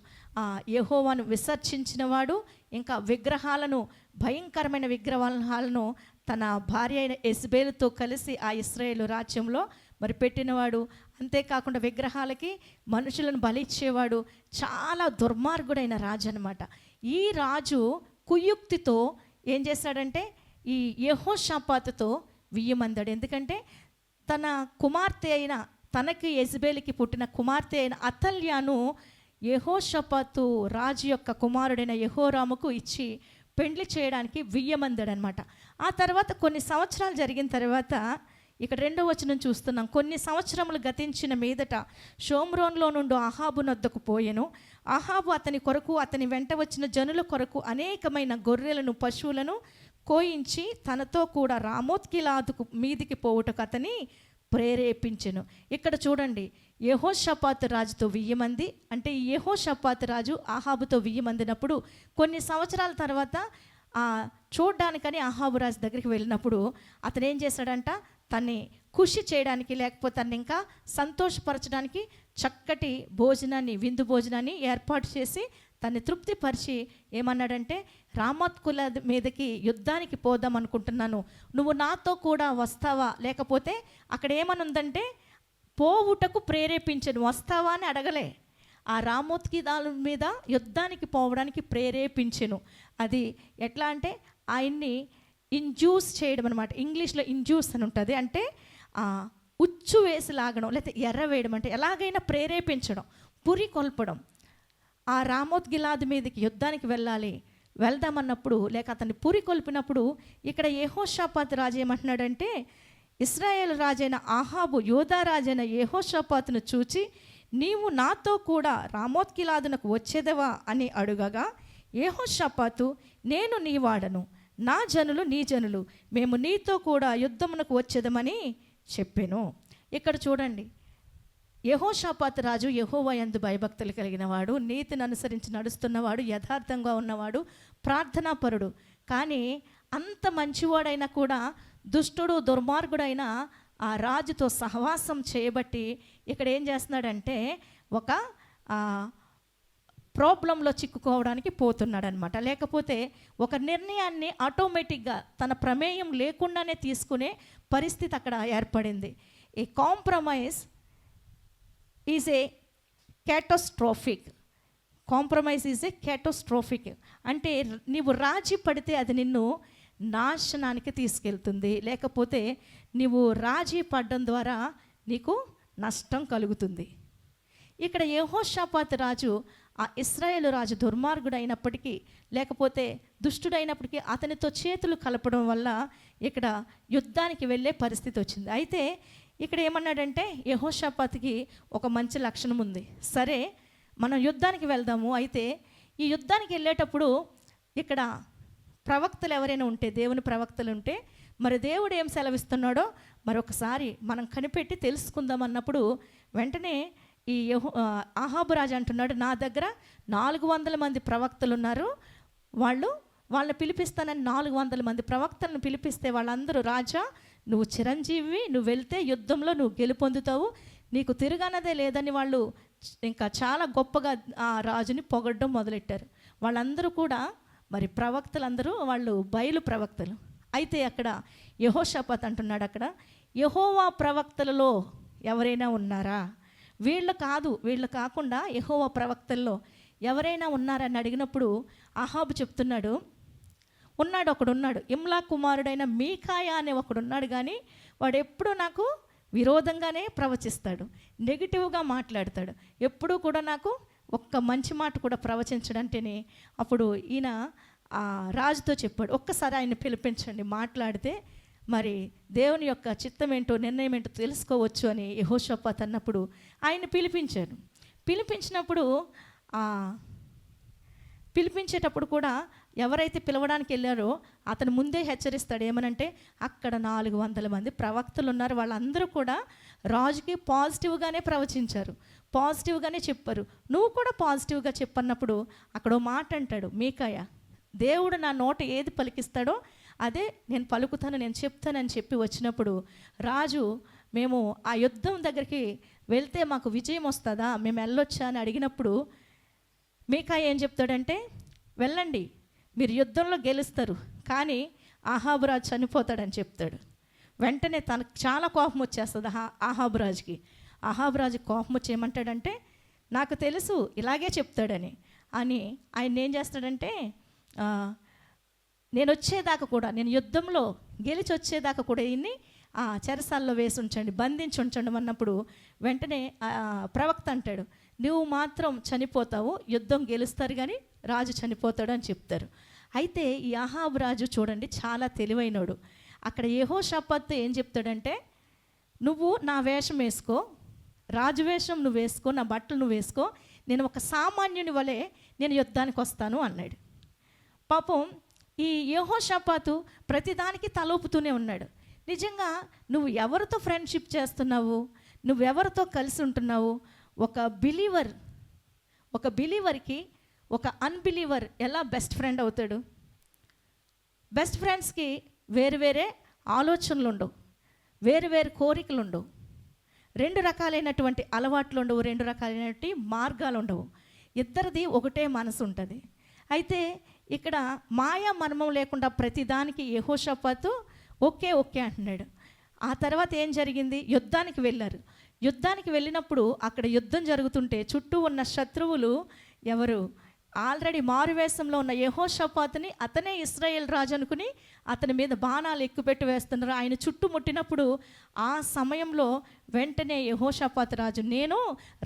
Speaker 1: యెహోవాను విసర్జించినవాడు, ఇంకా విగ్రహాలను, భయంకరమైన విగ్రహాలను తన భార్య అయిన యెజబెలుతో కలిసి ఆ ఇశ్రాయేలు రాజ్యంలో మరి పెట్టినవాడు. అంతేకాకుండా విగ్రహాలకి మనుషులను బలిచ్చేవాడు. చాలా దుర్మార్గుడైన రాజు అనమాట. ఈ రాజు కుయుక్తితో ఏం చేశాడంటే ఈ యెహోషాపాతుతో వియ్యమందాడు. ఎందుకంటే తన కుమార్తె అయిన, తనకి యెజబెలుకి పుట్టిన కుమార్తె అయిన అతల్యాను యెహోషాపాతు రాజు యొక్క కుమారుడైన యెహోరాముకు ఇచ్చి పెండ్లి చేయడానికి వియ్యమందాడనమాట. ఆ తర్వాత కొన్ని సంవత్సరాలు జరిగిన తర్వాత ఇక్కడ 2వ వచనం చూస్తున్నాం. కొన్ని సంవత్సరములు గతించిన మీదట షోమ్రోన్లో నుండి అహాబు నొద్దకు పోయెను. అహాబు అతని కొరకు అతని వెంట వచ్చిన జనుల కొరకు అనేకమైన గొర్రెలను పశువులను కోయించి తనతో కూడా రామోత్గిలాదుకు మీదికి పోవుటకు అతని ప్రేరేపించెను. ఇక్కడ చూడండి, యెహోషాపాతు రాజుతో వియ్యమంది అంటే ఈ యెహోషాపాతు రాజు అహాబుతో వియ్యమందినప్పుడు కొన్ని సంవత్సరాల తర్వాత చూడ్డానికని అహాబు రాజు దగ్గరికి వెళ్ళినప్పుడు అతను ఏం చేశాడంట, తన్ని ఖుషి చేయడానికి, లేకపోతే తన్ని ఇంకా సంతోషపరచడానికి చక్కటి భోజనాన్ని, విందు భోజనాన్ని ఏర్పాటు చేసి తన్ని తృప్తిపరిచి ఏమన్నాడంటే, రామోత్గిలాదు మీదకి యుద్ధానికి పోదాం అనుకుంటున్నాను, నువ్వు నాతో కూడా వస్తావా? లేకపోతే అక్కడ ఏమనుందంటే పోవుటకు ప్రేరేపించను, వస్తావా అని అడగలే, ఆ రామోత్గిలాదు మీద యుద్ధానికి పోవడానికి ప్రేరేపించెను. అది ఎట్లా అంటే ఆయన్ని ఇంజ్యూస్ చేయడం అనమాట. ఇంగ్లీష్లో ఇంజ్యూస్ అని ఉంటుంది, అంటే ఉచ్చు వేసి లాగడం, లేకపోతే ఎర్ర వేయడం, అంటే ఎలాగైనా ప్రేరేపించడం, పురి కొల్పడం. ఆ రామోత్గిలాదు మీదకి యుద్ధానికి వెళ్దామన్నప్పుడు, లేక అతన్ని పురి కొల్పినప్పుడు ఇక్కడ యెహోషాపాతు రాజు ఏమంటున్నాడంటే, ఇశ్రాయేలు రాజైన అహాబు యోధా రాజైన యెహోషాపాతును చూచి, నీవు నాతో కూడా రామోత్గిలాదునకు వచ్చేదవా అని అడుగగా, యెహోషాపాతు, నేను నీ వాడను, నా జనులు నీ జనులు, మేము నీతో కూడా యుద్ధమునకు వచ్చేదమని చెప్పెను. ఇక్కడ చూడండి, యెహోషాపాతు రాజు యెహోవా యందు భయభక్తులు కలిగిన వాడు, నీతిని అనుసరించి నడుస్తున్నవాడు, యథార్థంగా ఉన్నవాడు, ప్రార్థనాపరుడు. కానీ అంత మంచివాడైనా కూడా దుష్టుడు, దుర్మార్గుడైన ఆ రాజుతో సహవాసం చేయబట్టి ఇక్కడ ఏం చేస్తున్నాడంటే ఒక ప్రాబ్లంలో చిక్కుకోవడానికి పోతున్నాడనమాట. లేకపోతే ఒక నిర్ణయాన్ని ఆటోమేటిక్గా తన ప్రమేయం లేకుండానే తీసుకునే పరిస్థితి అక్కడ ఏర్పడింది. A compromise is a catastrophic. Compromise is a catastrophic అంటే నీవు రాజీ పడితే అది నిన్ను నాశనానికి తీసుకెళ్తుంది, లేకపోతే నీవు రాజీ పడడం ద్వారా నీకు నష్టం కలుగుతుంది. ఇక్కడ యెహోషాపాతు రాజు ఆ ఇశ్రాయేలు రాజు దుర్మార్గుడైనప్పటికీ, లేకపోతే దుష్టుడైనప్పటికీ అతనితో చేతులు కలపడం వల్ల ఇక్కడ యుద్ధానికి వెళ్ళే పరిస్థితి వచ్చింది. అయితే ఇక్కడ ఏమన్నాడంటే యెహోషాపాతుకి ఒక మంచి లక్షణం ఉంది. సరే మనం యుద్ధానికి వెళ్దాము, అయితే ఈ యుద్ధానికి వెళ్ళేటప్పుడు ఇక్కడ ప్రవక్తలు ఎవరైనా ఉంటే, దేవుని ప్రవక్తలు ఉంటే, మరి దేవుడు ఏం సెలవిస్తున్నాడో మరొకసారి మనం కనిపెట్టి తెలుసుకుందాం అన్నప్పుడు వెంటనే ఈ అహాబు రాజు అంటున్నాడు, నా దగ్గర 400 మంది ప్రవక్తలు ఉన్నారు, వాళ్ళు వాళ్ళని పిలిపిస్తానని 400 మంది ప్రవక్తలను పిలిపిస్తే వాళ్ళందరూ, రాజా నువ్వు చిరంజీవి, నువ్వు వెళ్తే యుద్ధంలో నువ్వు గెలుపొందుతావు, నీకు తిరగనదే లేదని వాళ్ళు ఇంకా చాలా గొప్పగా ఆ రాజుని పొగడ్డం మొదలెట్టారు. వాళ్ళందరూ కూడా మరి ప్రవక్తలందరూ వాళ్ళు బయలు ప్రవక్తలు. అయితే అక్కడ యెహోషాపాతు అంటున్నాడు, అక్కడ యెహోవా ప్రవక్తలలో ఎవరైనా ఉన్నారా? వీళ్ళు కాకుండా యెహోవా ప్రవక్తల్లో ఎవరైనా ఉన్నారని అడిగినప్పుడు అహాబు చెప్తున్నాడు, ఒకడున్నాడు, ఇమ్లా కుమారుడైన మీకాయా అనే ఒకడున్నాడు, కానీ వాడు ఎప్పుడూ నాకు విరోధంగానే ప్రవచిస్తాడు, నెగిటివ్గా మాట్లాడతాడు, ఎప్పుడూ కూడా నాకు ఒక్క మంచి మాట కూడా ప్రవచించడంటేనే. అప్పుడు ఈయన ఆ రాజుతో చెప్పాడు, ఒక్కసారి ఆయన పిలిపించండి, మాట్లాడితే మరి దేవుని యొక్క చిత్తం ఏంటో నిర్ణయం ఏంటో తెలుసుకోవచ్చు అని యెహోషాపాతు అన్నప్పుడు ఆయన పిలిపించాడు. పిలిపించేటప్పుడు కూడా ఎవరైతే పిలవడానికి వెళ్ళారో అతను ముందే హెచ్చరిస్తాడు, ఏమనంటే అక్కడ 400 మంది ప్రవక్తలు ఉన్నారు, వాళ్ళందరూ కూడా రాజుకి పాజిటివ్గానే ప్రవచించారు, పాజిటివ్గానే చెప్పారు, నువ్వు కూడా పాజిటివ్గా చెప్పన్నప్పుడు అక్కడ మాట అంటాడు మీకాయా, దేవుడు నా నోట ఏది పలికిస్తాడో అదే నేను పలుకుతాను, నేను చెప్తానని చెప్పి వచ్చినప్పుడు రాజు, మేము ఆ యుద్ధం దగ్గరికి వెళ్తే మాకు విజయం వస్తుందా, మేము వెళ్ళొచ్చా అని అడిగినప్పుడు మీకాయా ఏం చెప్తాడంటే, వెళ్ళండి, మీరు యుద్ధంలో గెలుస్తారు, కానీ అహాబు రాజు చనిపోతాడని చెప్తాడు. వెంటనే తనకు చాలా కోపం వచ్చేస్తుంది అహాబు రాజుకి. అహాబు రాజు కోపం వచ్చి ఏమంటాడంటే, నాకు తెలుసు ఇలాగే చెప్తాడని ఆయన ఏం చేస్తాడంటే, నేను వచ్చేదాకా కూడా, నేను యుద్ధంలో గెలిచి వచ్చేదాకా కూడా ఈయన్ని చెరసాల్లో వేసి ఉంచండి, బంధించి ఉంచండి అన్నప్పుడు వెంటనే ప్రవక్త అంటాడు, నువ్వు మాత్రం చనిపోతావు, యుద్ధం గెలుస్తారు కానీ రాజు చనిపోతాడు అని చెప్తారు. అయితే ఈ అహాబు రాజు చూడండి చాలా తెలివైనడు. అక్కడ యెహోషాపాతు ఏం చెప్తాడంటే, నువ్వు నా వేషం వేసుకో, రాజు వేషం నువ్వు వేసుకో, నా బట్టలు నువ్వు వేసుకో, నేను ఒక సామాన్యుని వలె నేను యుద్ధానికి వస్తాను అన్నాడు. పాపం ఈ యెహోషాపాతు ప్రతిదానికి తలూపుతూనే ఉన్నాడు. నిజంగా నువ్వు ఎవరితో ఫ్రెండ్షిప్ చేస్తున్నావు, నువ్వెవరితో కలిసి ఉంటున్నావు? ఒక బిలీవర్కి ఒక అన్బిలీవర్ ఎలా బెస్ట్ ఫ్రెండ్ అవుతాడు? బెస్ట్ ఫ్రెండ్స్కి వేరు వేరే ఆలోచనలు ఉండవు, వేరు వేరు కోరికలు ఉండవు, 2 రకాలైనటువంటి అలవాట్లు ఉండవు, 2 రకాలైనటువంటి మార్గాలు ఉండవు, ఇద్దరిది ఒకటే మనసు ఉంటుంది. అయితే ఇక్కడ మాయా మర్మం లేకుండా ప్రతిదానికి యెహోషాపాతు ఓకే అంటున్నాడు. ఆ తర్వాత ఏం జరిగింది? యుద్ధానికి వెళ్ళారు. యుద్ధానికి వెళ్ళినప్పుడు అక్కడ యుద్ధం జరుగుతుంటే చుట్టూ ఉన్న శత్రువులు ఎవరు? ఆల్రెడీ మారువేషంలో ఉన్న యెహోషాపాతుని అతనే ఇశ్రాయేల్ రాజు అనుకుని అతని మీద బాణాలు ఎక్కుపెట్టి వేస్తున్నారు. ఆయన చుట్టుముట్టినప్పుడు ఆ సమయంలో వెంటనే యెహోషాపాతు రాజు, నేను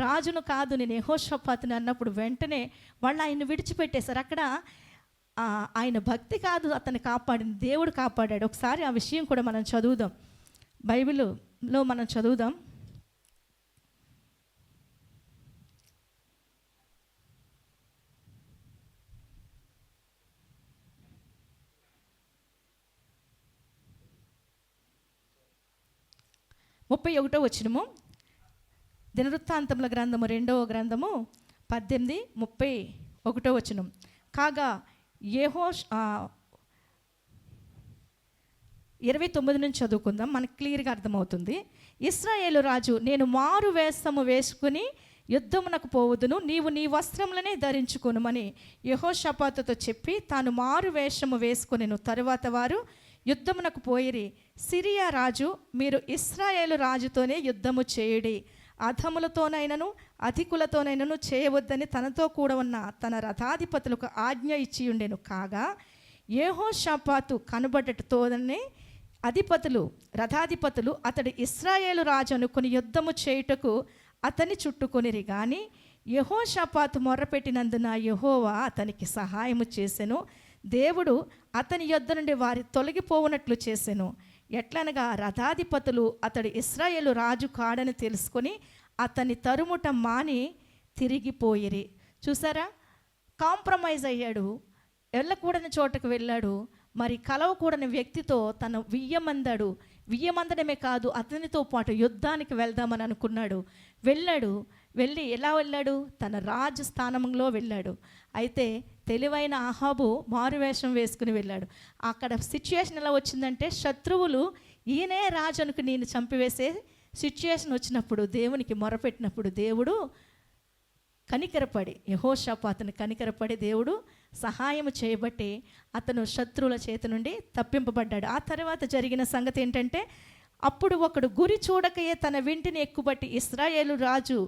Speaker 1: రాజును కాదు, నేను యెహోషాపాతుని అన్నప్పుడు వెంటనే వాళ్ళు ఆయన్ని విడిచిపెట్టేశారు. అక్కడ ఆయన భక్తి కాదు అతన్ని కాపాడింది, దేవుడు కాపాడాడు. ఒకసారి ఆ విషయం కూడా మనం చదువుదాం, బైబిల్లో మనం చదువుదాం. ముప్పై 31వ వచనము, దినవృత్తాంతముల గ్రంథము 2వ గ్రంథము 18:31 వచనం. కాగా 29 నుంచి చదువుకుందాం, మనకు క్లియర్గా అర్థమవుతుంది. ఇశ్రాయేలు రాజు, నేను మారు వేషము వేసుకుని యుద్ధమునకు పోవుదును, నీవు నీ వస్త్రములనే ధరించుకొనుమని యెహోషాపాతుతో చెప్పి తాను మారు వేషము వేసుకొనెను. తరువాత వారు యుద్ధమునకు పోయిరి. సిరియా రాజు, మీరు ఇశ్రాయేలు రాజుతోనే యుద్ధము చేయుడి, అధములతోనైనను అధికులతోనైనను చేయవద్దని తనతో కూడా ఉన్న తన రథాధిపతులకు ఆజ్ఞ ఇచ్చి ఉండెను. కాగా యెహోషాపాతు కనబడటతోనే రథాధిపతులు అతడు ఇశ్రాయేలు రాజు అనుకుని యుద్ధము చేయుటకు అతన్ని చుట్టుకొనిరి. కానీ యెహోషాపాతు మొర్రపెట్టినందున యెహోవా అతనికి సహాయము చేసెను. దేవుడు అతని యొద్ద నుండి వారి తొలగిపోవునట్లు చేసెను. ఎట్లనగా రథాధిపతులు అతడు ఇశ్రాయేలు రాజు కాడని తెలుసుకొని అతని తరుముట మాని తిరిగిపోయిరి. చూసారా, కాంప్రమైజ్ అయ్యాడు, వెళ్ళకూడని చోటకు వెళ్ళాడు, మరి కలవకూడని వ్యక్తితో తను వియ్యమందడమే కాదు అతనితో పాటు యుద్ధానికి వెళ్దామని అనుకున్నాడు. వెళ్ళి ఎలా వెళ్ళాడు? తన రాజు స్థానంలో వెళ్ళాడు. అయితే తెలివైన ఆహాబు మారువేషం వేసుకుని వెళ్ళాడు. అక్కడ సిచ్యుయేషన్ ఎలా వచ్చిందంటే, శత్రువులు ఈయనే రాజు అనుకు నేను చంపివేసే సిచ్యుయేషన్ వచ్చినప్పుడు దేవునికి మొరపెట్టినప్పుడు దేవుడు కనికరపడి, యెహోషాపాతుని కనికరపడి దేవుడు సహాయం చేయబట్టి అతను శత్రువుల చేతి నుండి తప్పింపబడ్డాడు. ఆ తర్వాత జరిగిన సంగతి ఏంటంటే, అప్పుడు ఒకడు గురి చూడకయే తన వింటిని ఎక్కుబట్టి ఇశ్రాయేలు రాజు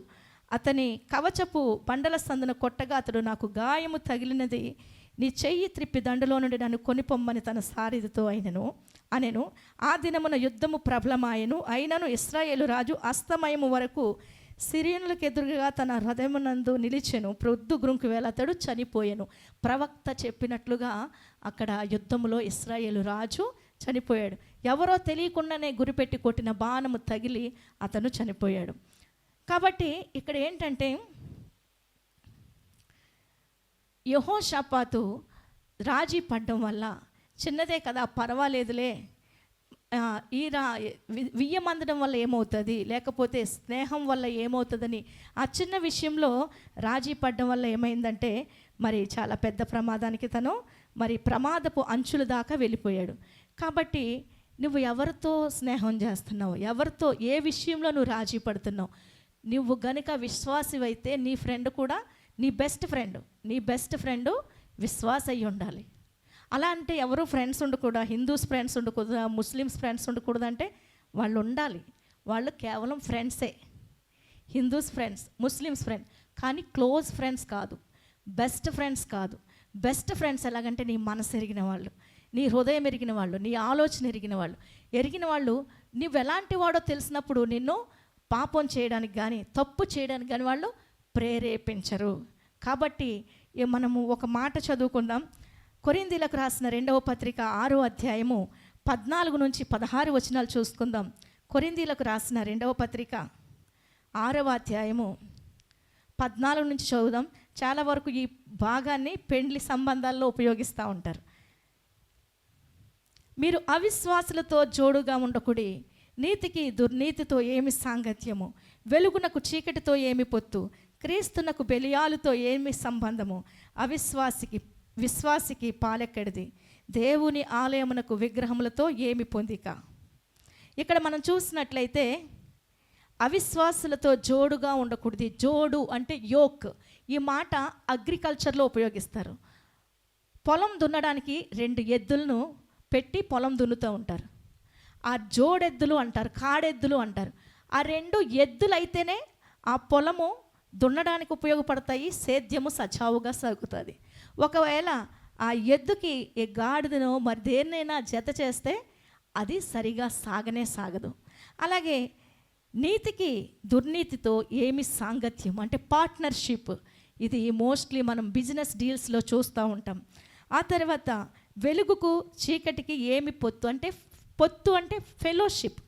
Speaker 1: అతని కవచపు బండల సందున కొట్టగా, అతడు నాకు గాయము తగిలినది, నీ చెయ్యి త్రిప్పి దండలో నుండి నన్ను కొనిపొమ్మని తన సారిదితో అనెను. ఆ దినమున యుద్ధము ప్రబలమాయెను. అయినను ఇశ్రాయేలు రాజు అస్తమయము వరకు సిరియనులకు ఎదురుగా తన హృదయమునందు నిలిచెను. ప్రొద్దు గ్రుంకు వేళ అతడు చనిపోయెను. ప్రవక్త చెప్పినట్లుగా అక్కడ యుద్ధములో ఇశ్రాయేలు రాజు చనిపోయాడు. ఎవరో తెలియకుండానే గురిపెట్టి కొట్టిన బాణము తగిలి అతను చనిపోయాడు. కాబట్టి ఇక్కడ ఏంటంటే, యెహోషాపాతు రాజీ పడ్డం వల్ల, చిన్నదే కదా పర్వాలేదులే, వియ్యమందడం వల్ల ఏమవుతుంది, లేకపోతే స్నేహం వల్ల ఏమవుతుందని ఆ చిన్న విషయంలో రాజీ పడ్డం వల్ల ఏమైందంటే, మరి చాలా పెద్ద ప్రమాదానికి తను మరి ప్రమాదపు అంచుల దాకా వెళ్ళిపోయాడు. కాబట్టి నువ్వు ఎవరితో స్నేహం చేస్తున్నావు, ఎవరితో ఏ విషయంలో నువ్వు రాజీ పడుతున్నావు, నువ్వు గనుక విశ్వాసివైతే నీ ఫ్రెండ్ కూడా నీ బెస్ట్ ఫ్రెండ్ విశ్వాస అయ్యి ఉండాలి. అలా అంటే ఎవరు ఫ్రెండ్స్ ఉండకూడదు, హిందూస్ ఫ్రెండ్స్ ఉండకూడదు, ముస్లిమ్స్ ఫ్రెండ్స్ ఉండకూడదు అంటే వాళ్ళు ఉండాలి. వాళ్ళు కేవలం ఫ్రెండ్సే, హిందూస్ ఫ్రెండ్స్, ముస్లిమ్స్ ఫ్రెండ్, కానీ క్లోజ్ ఫ్రెండ్స్ కాదు, బెస్ట్ ఫ్రెండ్స్ కాదు. బెస్ట్ ఫ్రెండ్స్ ఎలాగంటే నీ మనసు ఎరిగిన వాళ్ళు, నీ హృదయం ఎరిగిన వాళ్ళు, నీ ఆలోచన ఎరిగిన వాళ్ళు నువ్వు ఎలాంటి వాడో తెలిసినప్పుడు నిన్ను పాపం చేయడానికి కానీ తప్పు చేయడానికి కానీ వాళ్ళు ప్రేరేపించరు. కాబట్టి మనము ఒక మాట చదువుకుందాం. కొరింథీలకు రాసిన 2వ పత్రిక 6వ అధ్యాయము 14 నుంచి 16 వచనాలు చూసుకుందాం. కొరింథీలకు రాసిన 2వ పత్రిక 6వ అధ్యాయము 14 నుంచి చదువుదాం. చాలా వరకు ఈ భాగాన్ని పెండ్లి సంబంధాల్లో ఉపయోగిస్తూ ఉంటారు. మీరు అవిశ్వాసులతో జోడుగా ఉండకుడి, నీతికి దుర్నీతితో ఏమి సాంగత్యము, వెలుగునకు చీకటితో ఏమి పొత్తు, క్రీస్తునకు బెలియాలుతో ఏమి సంబంధము, విశ్వాసికి పాలెక్కడిది, దేవుని ఆలయమునకు విగ్రహములతో ఏమి పొందిక. ఇక్కడ మనం చూసినట్లయితే అవిశ్వాసులతో జోడుగా ఉండకూడదు. జోడు అంటే యోక్. ఈ మాట అగ్రికల్చర్లో ఉపయోగిస్తారు. పొలం దున్నడానికి 2 ఎద్దులను పెట్టి పొలం దున్నుతూ ఉంటారు. ఆ జోడెద్దులు అంటారు, కాడెద్దులు అంటారు. ఆ 2 ఎద్దులు అయితేనే ఆ పొలము దున్నడానికి ఉపయోగపడతాయి, సేద్యము సజావుగా సాగుతుంది. ఒకవేళ ఆ ఎద్దుకి ఈ గాడిదను మరి దేన్నైనా జత చేస్తే అది సరిగా సాగదు. అలాగే నీతికి దుర్నీతితో ఏమి సాంగత్యం అంటే పార్ట్నర్షిప్. ఇది మోస్ట్లీ మనం బిజినెస్ డీల్స్లో చూస్తూ ఉంటాం. ఆ తర్వాత వెలుగుకు చీకటికి ఏమి పొత్తు అంటే ఫెలోషిప్,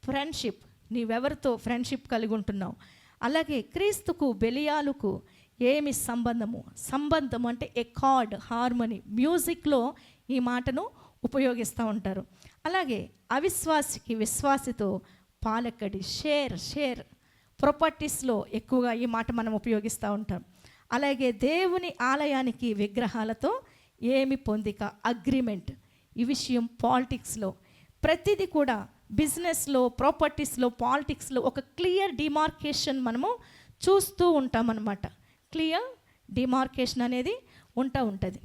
Speaker 1: ఫ్రెండ్షిప్. నీవెవరితో ఫ్రెండ్షిప్ కలిగి ఉంటున్నావు. అలాగే క్రీస్తుకు బెలియాలుకు ఏమి సంబంధం అంటే ఎకార్డ్, హార్మనీ. మ్యూజిక్లో ఈ మాటను ఉపయోగిస్తూ ఉంటారు. అలాగే అవిశ్వాసికి విశ్వాసితో పాలెక్కడి, షేర్ ప్రాపర్టీస్లో ఎక్కువగా ఈ మాట మనం ఉపయోగిస్తూ ఉంటాం. అలాగే దేవుని ఆలయానికి విగ్రహాలతో ఏమి పొందిక, అగ్రిమెంట్. ఈ విషయం పాలిటిక్స్లో ప్రతిదీ కూడా, బిజినెస్లో, ప్రాపర్టీస్లో, పాలిటిక్స్లో ఒక క్లియర్ డిమార్కేషన్ మనము చూస్తూ ఉంటాం అన్నమాట. క్లియర్ డిమార్కేషన్ అనేది ఉంటుంది.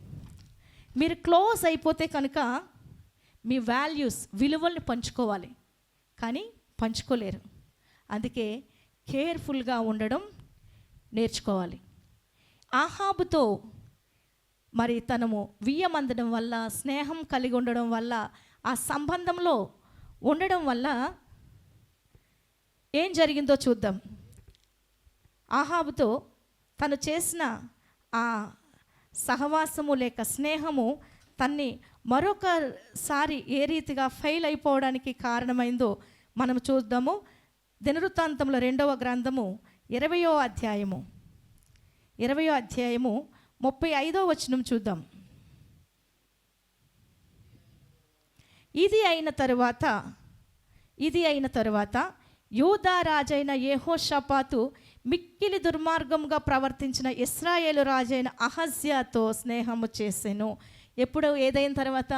Speaker 1: మీరు క్లోజ్ అయిపోతే కనుక మీ వాల్యూస్, విలువల్ని పంచుకోవాలి, కానీ పంచుకోలేరు. అందుకే కేర్ఫుల్గా ఉండడం నేర్చుకోవాలి. ఆహాబుతో మరి తనము వియ్యమందడం వల్ల, స్నేహం కలిగి ఉండడం వల్ల, ఆ సంబంధంలో ఉండడం వల్ల ఏం జరిగిందో చూద్దాం. ఆహాబుతో తను చేసిన ఆ సహవాసము లేక స్నేహము తన్ని మరొకసారి ఏ రీతిగా ఫెయిల్ అయిపోవడానికి కారణమైందో మనం చూద్దాము. దినవృత్తాంతంలో 2వ గ్రంథము 20వ అధ్యాయము 35వ వచనం చూద్దాం. ఇది అయిన తరువాత యూదా రాజైన యెహోషాపాతు మిక్కిలి దుర్మార్గంగా ప్రవర్తించిన ఇశ్రాయేలు రాజైన అహజ్యాతో స్నేహము చేసెను. ఎప్పుడు ఏదైన తర్వాత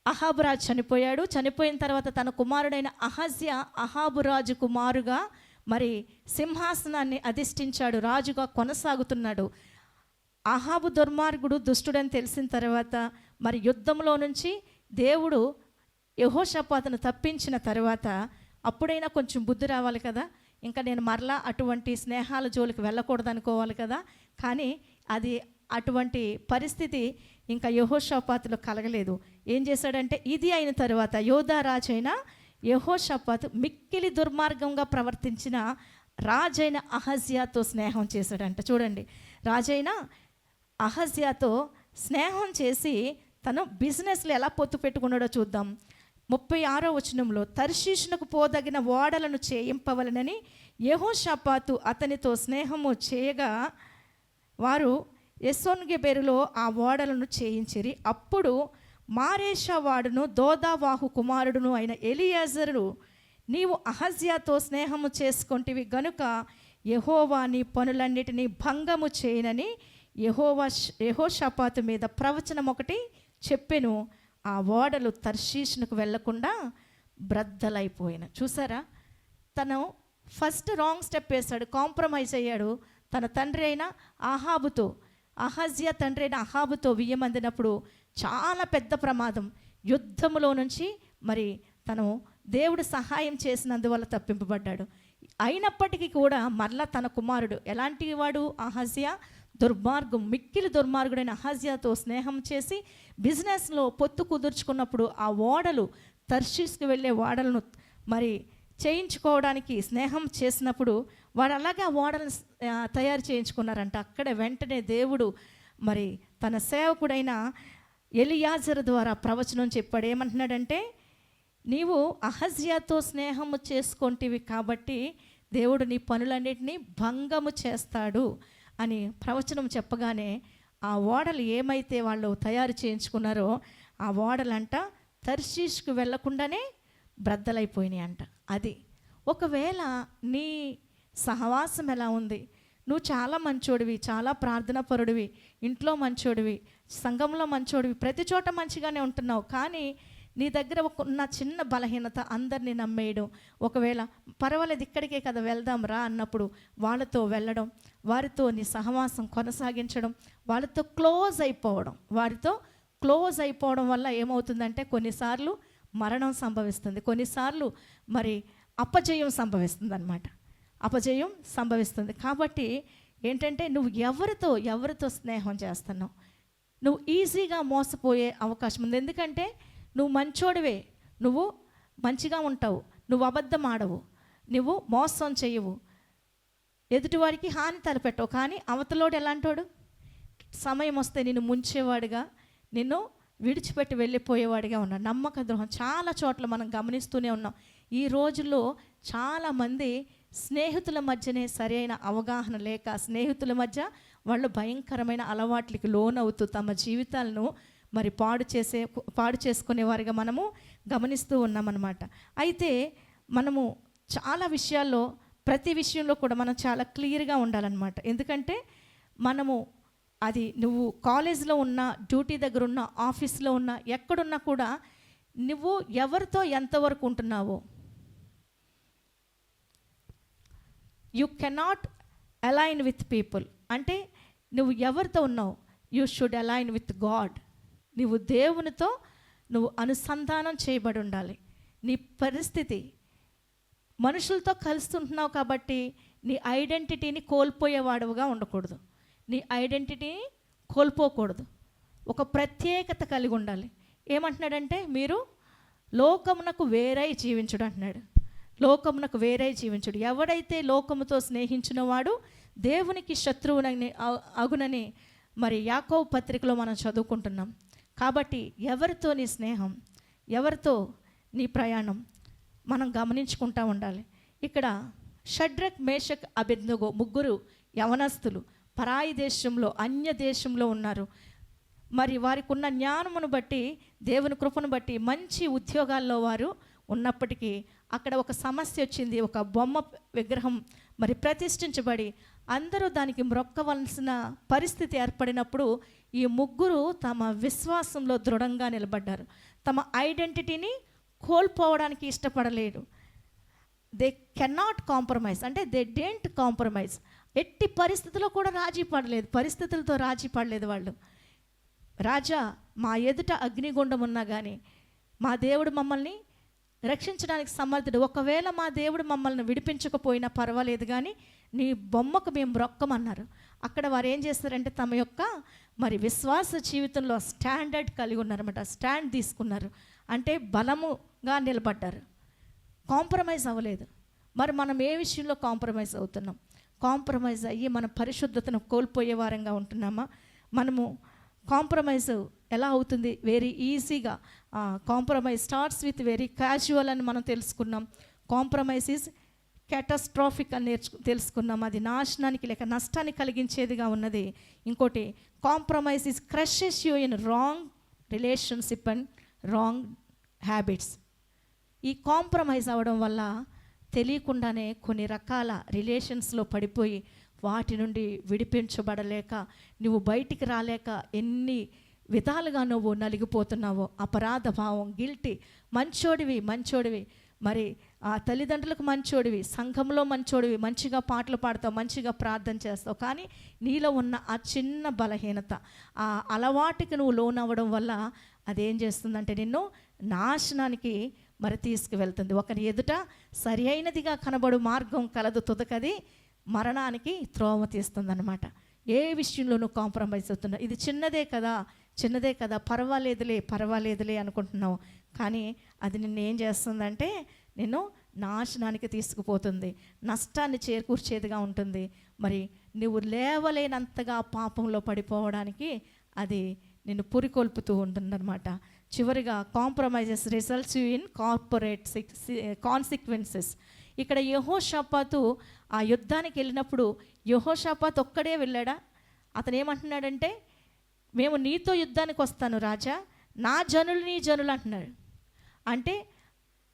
Speaker 1: అహాబు రాజు చనిపోయాడు. చనిపోయిన తర్వాత తన కుమారుడైన అహజ్యా అహాబు రాజు కుమారుగా మరి సింహాసనాన్ని అధిష్ఠించాడు, రాజుగా కొనసాగుతున్నాడు. అహాబు దుర్మార్గుడు, దుష్టుడని తెలిసిన తర్వాత మరి యుద్ధంలో నుంచి దేవుడు యెహోషాపాతును తప్పించిన తర్వాత అప్పుడైనా కొంచెం బుద్ధి రావాలి కదా, ఇంకా నేను మరలా అటువంటి స్నేహాల జోలికి వెళ్ళకూడదు అనుకోవాలి కదా. కానీ అది అటువంటి పరిస్థితి ఇంకా యెహోషాపాతులో కలగలేదు. ఏం చేశాడంటే, ఇది అయిన తర్వాత యోధా రాజైన యెహోషాపాతు మిక్కిలి దుర్మార్గంగా ప్రవర్తించిన రాజైన అహజ్యాతో స్నేహం చేశాడంట. చూడండి, రాజైన అహజ్యాతో స్నేహం చేసి తను బిజినెస్లో ఎలా పొత్తు పెట్టుకున్నాడో చూద్దాం. 36వ వచనంలో, తర్షీషునకు పోదగిన ఓడలను చేయింపవలనని యెహోషాపాతు అతనితో స్నేహము చేయగా వారు ఎసోన్గెబెరులో ఆ ఓడలను చేయించిరి. అప్పుడు మారేషా వాడును దోదావాహు కుమారుడును అయిన ఎలియాజరు, నీవు అహజ్యాతో స్నేహము చేసుకొంటివి గనుక యెహోవా నీ పనులన్నిటినీ భంగము చేయనని యెహోషాపాతు మీద ప్రవచనం ఒకటి చెప్పెను. ఆ ఓడలు తర్షీషునకు వెళ్లకుండా బ్రద్దలైపోయిన. చూసారా, తను ఫస్ట్ రాంగ్ స్టెప్ వేశాడు, కాంప్రమైజ్ అయ్యాడు. తన తండ్రి అయిన అహాబుతో, అహజ్యా తండ్రి అయిన అహాబుతో వియ్యమందినప్పుడు చాలా పెద్ద ప్రమాదం. యుద్ధములో నుంచి మరి తను దేవుడు సహాయం చేసినందువల్ల తప్పింపబడ్డాడు. అయినప్పటికీ కూడా మరలా తన కుమారుడు ఎలాంటి వాడు, అహజ్యా దుర్మార్గం, మిక్కిలి దుర్మార్గుడైన అహజ్యాతో స్నేహం చేసి బిజినెస్లో పొత్తు కుదుర్చుకున్నప్పుడు ఆ ఓడలు తర్షీస్కి వెళ్ళే ఓడలను మరి చేయించుకోవడానికి స్నేహం చేసినప్పుడు వాడు అలాగే ఆ ఓడలను తయారు చేయించుకున్నారంట. అక్కడే వెంటనే దేవుడు మరి తన సేవకుడైన ఎలియాజరు ద్వారా ప్రవచనం చెప్పాడు. ఏమంటున్నాడంటే, నీవు అహజ్యాతో స్నేహము చేసుకొంటివి కాబట్టి దేవుడు నీ పనులన్నిటినీ భంగము చేస్తాడు అని ప్రవచనం చెప్పగానే ఆ ఓడలు ఏమైతే వాళ్ళు తయారు చేయించుకున్నారో ఆ ఓడలంట తర్షీష్కు వెళ్లకుండానే బ్రద్దలైపోయినాయి అంట. అది ఒకవేళ నీ సహవాసం ఎలా ఉంది, నువ్వు చాలా మంచోడివి, చాలా ప్రార్థనా పరుడివి, ఇంట్లో మంచోడివి, సంఘంలో మంచోడివి, ప్రతి చోట మంచిగానే ఉంటున్నావు, కానీ నీ దగ్గర ఉన్న చిన్న బలహీనత అందరినీ నమ్మేయడం, ఒకవేళ పర్వాలేదు ఇక్కడికే కదా వెళ్దాం రా అన్నప్పుడు వాళ్ళతో వెళ్ళడం, వారితో నీ సహవాసం కొనసాగించడం, వారితో క్లోజ్ అయిపోవడం వల్ల ఏమవుతుందంటే కొన్నిసార్లు మరణం సంభవిస్తుంది, కొన్నిసార్లు మరి అపజయం సంభవిస్తుంది. కాబట్టి ఏంటంటే నువ్వు ఎవరితో స్నేహం చేస్తున్నావు, నువ్వు ఈజీగా మోసపోయే అవకాశం ఉంది. ఎందుకంటే నువ్వు మంచోడివే, నువ్వు మంచిగా ఉంటావు, నువ్వు అబద్ధం ఆడవు, నువ్వు మోసం చేయవు, ఎదుటివారికి హాని తలపెట్టవు. కానీ అవతలోడు ఎలాంటోడు, సమయం వస్తే నిన్ను ముంచేవాడుగా, నిన్ను విడిచిపెట్టి వెళ్ళిపోయేవాడిగా ఉన్నాడు. నమ్మక ద్రోహం చాలా చోట్ల మనం గమనిస్తూనే ఉన్నాం. ఈ రోజుల్లో చాలామంది స్నేహితుల మధ్యనే సరైన అవగాహన లేక, స్నేహితుల మధ్య వాళ్ళు భయంకరమైన అలవాట్లకి లోనవుతూ తమ జీవితాలను మరి పాడు చేసుకునేవారిగా మనము గమనిస్తూ ఉన్నామన్నమాట. అయితే మనము చాలా విషయాల్లో, ప్రతి విషయంలో కూడా మనం చాలా క్లియర్గా ఉండాలన్నమాట. ఎందుకంటే మనము అది నువ్వు కాలేజ్లో ఉన్నా, డ్యూటీ దగ్గర ఉన్నా, ఆఫీస్లో ఉన్నా, ఎక్కడున్నా కూడా నువ్వు ఎవరితో ఎంతవరకు ఉంటున్నావో, you cannot align with people. అంటే నువ్వు ఎవరితో ఉన్నావు, you should align with God. నువ్వు దేవునితో నువ్వు అనుసంధానం చేయబడి ఉండాలి. నీ పరిస్థితి మనుషులతో కలుస్తుంటున్నావు కాబట్టి నీ ఐడెంటిటీని కోల్పోయేవాడుగా ఉండకూడదు, నీ ఐడెంటిటీని కోల్పోకూడదు, ఒక ప్రత్యేకత కలిగి ఉండాలి. ఏమంటున్నాడంటే, మీరు లోకమునకు వేరై జీవించుడు అంటున్నాడు. లోకమునకు వేరై జీవించుడు. ఎవడైతే లోకముతో స్నేహించిన వాడు దేవునికి శత్రువునని అగునని మరి యాకోబు పత్రికలో మనం చదువుకుంటున్నాం. కాబట్టి ఎవరితో నీ స్నేహం, ఎవరితో నీ ప్రయాణం మనం గమనించుకుంటూ ఉండాలి. ఇక్కడ షడ్రక్, మేషక్, అబేద్నెగో ముగ్గురు యవనస్తులు పరాయి దేశంలో, అన్య దేశంలో ఉన్నారు. మరి వారికి ఉన్న జ్ఞానమును బట్టి, దేవుని కృపను బట్టి మంచి ఉద్యోగాల్లో వారు ఉన్నప్పటికీ అక్కడ ఒక సమస్య వచ్చింది. ఒక బొమ్మ విగ్రహం మరి ప్రతిష్ఠించబడి అందరూ దానికి మ్రొక్కవలసిన పరిస్థితి ఏర్పడినప్పుడు ఈ ముగ్గురు తమ విశ్వాసంలో దృఢంగా నిలబడ్డారు. తమ ఐడెంటిటీని కోల్పోవడానికి ఇష్టపడలేరు. దే కెనాట్ కాంప్రమైజ్, అంటే దే డెంట్ కాంప్రమైజ్. ఎట్టి పరిస్థితుల్లో కూడా రాజీ పడలేదు, పరిస్థితులతో రాజీ పడలేదు వాళ్ళు. రాజా, మా ఎదుట అగ్నిగుండం ఉన్నా కానీ మా దేవుడు మమ్మల్ని రక్షించడానికి సమర్థుడు. ఒకవేళ మా దేవుడు మమ్మల్ని విడిపించకపోయినా పర్వాలేదు, కానీ నీ బొమ్మకు మేము రొక్కమన్నారు. అక్కడ వారు ఏం చేస్తారంటే తమ యొక్క మరి విశ్వాస జీవితంలో స్టాండర్డ్ కలిగి ఉన్నారన్నమాట. స్టాండ్ తీసుకున్నారు, అంటే బలముగా నిలబడ్డారు, కాంప్రమైజ్ అవ్వలేదు. మరి మనం ఏ విషయంలో కాంప్రమైజ్ అవుతున్నాం? కాంప్రమైజ్ అయ్యి మన పరిశుద్ధతను కోల్పోయే వారంగా ఉంటున్నామా? మనము కాంప్రమైజ్ ఎలా అవుతుంది? వెరీ ఈజీగా. Compromise starts with very casual అని మనం తెలుసుకున్నాం. కాంప్రమైజ్ ఈజ్ క్యాటాస్ట్రాఫిక్ అని తెలుసుకున్నాం. అది నాశనానికి లేక నష్టాన్ని కలిగించేదిగా ఉన్నది. ఇంకోటి, compromise is crushes you in wrong relationship and wrong habits. ఈ కాంప్రమైజ్ అవ్వడం వల్ల తెలియకుండానే కొన్ని రకాల రిలేషన్స్లో పడిపోయి వాటి నుండి విడిపించబడలేక నువ్వు బయటికి రాలేక ఎన్ని విధాలుగా నువ్వు నలిగిపోతున్నావో. అపరాధ భావం, గిల్టీ. మంచోడివి మరి ఆ తల్లిదండ్రులకు మంచోడివి, సంఘంలో మంచోడివి, మంచిగా పాటలు పాడతావు, మంచిగా ప్రార్థన చేస్తావు, కానీ నీలో ఉన్న ఆ చిన్న బలహీనత, ఆ అలవాటుకి నువ్వు లోనవ్వడం వల్ల అదేం చేస్తుందంటే నిన్ను నాశనానికి మరి తీసుకువెళ్తుంది. ఒకరి ఎదుట సరి అయినదిగా కనబడు మార్గం కలదు, తుదకది మరణానికి త్రోవ తీస్తుందన్నమాట. ఏ విషయంలో నువ్వు కాంప్రమైజ్ అవుతున్నావు? ఇది చిన్నదే కదా, పర్వాలేదులే అనుకుంటున్నావు, కానీ అది నిన్ను ఏం చేస్తుందంటే నిన్ను నాశనానికి తీసుకుపోతుంది, నష్టాన్ని చేకూర్చేదిగా ఉంటుంది. మరి నువ్వు లేవలేనంతగా పాపంలో పడిపోవడానికి అది నిన్ను పురికొల్పుతూ ఉంటుందన్నమాట. చివరిగా compromises results you in corporate consequences. ఇక్కడ యెహోషాపాతు ఆ యుద్ధానికి వెళ్ళినప్పుడు యెహోషాపాతు ఒక్కడే వెళ్ళాడా? అతను ఏమంటున్నాడంటే, మేము నీతో యుద్ధానికి వస్తాను రాజా, నా జనులు నీ జనులు అంటున్నాడు. అంటే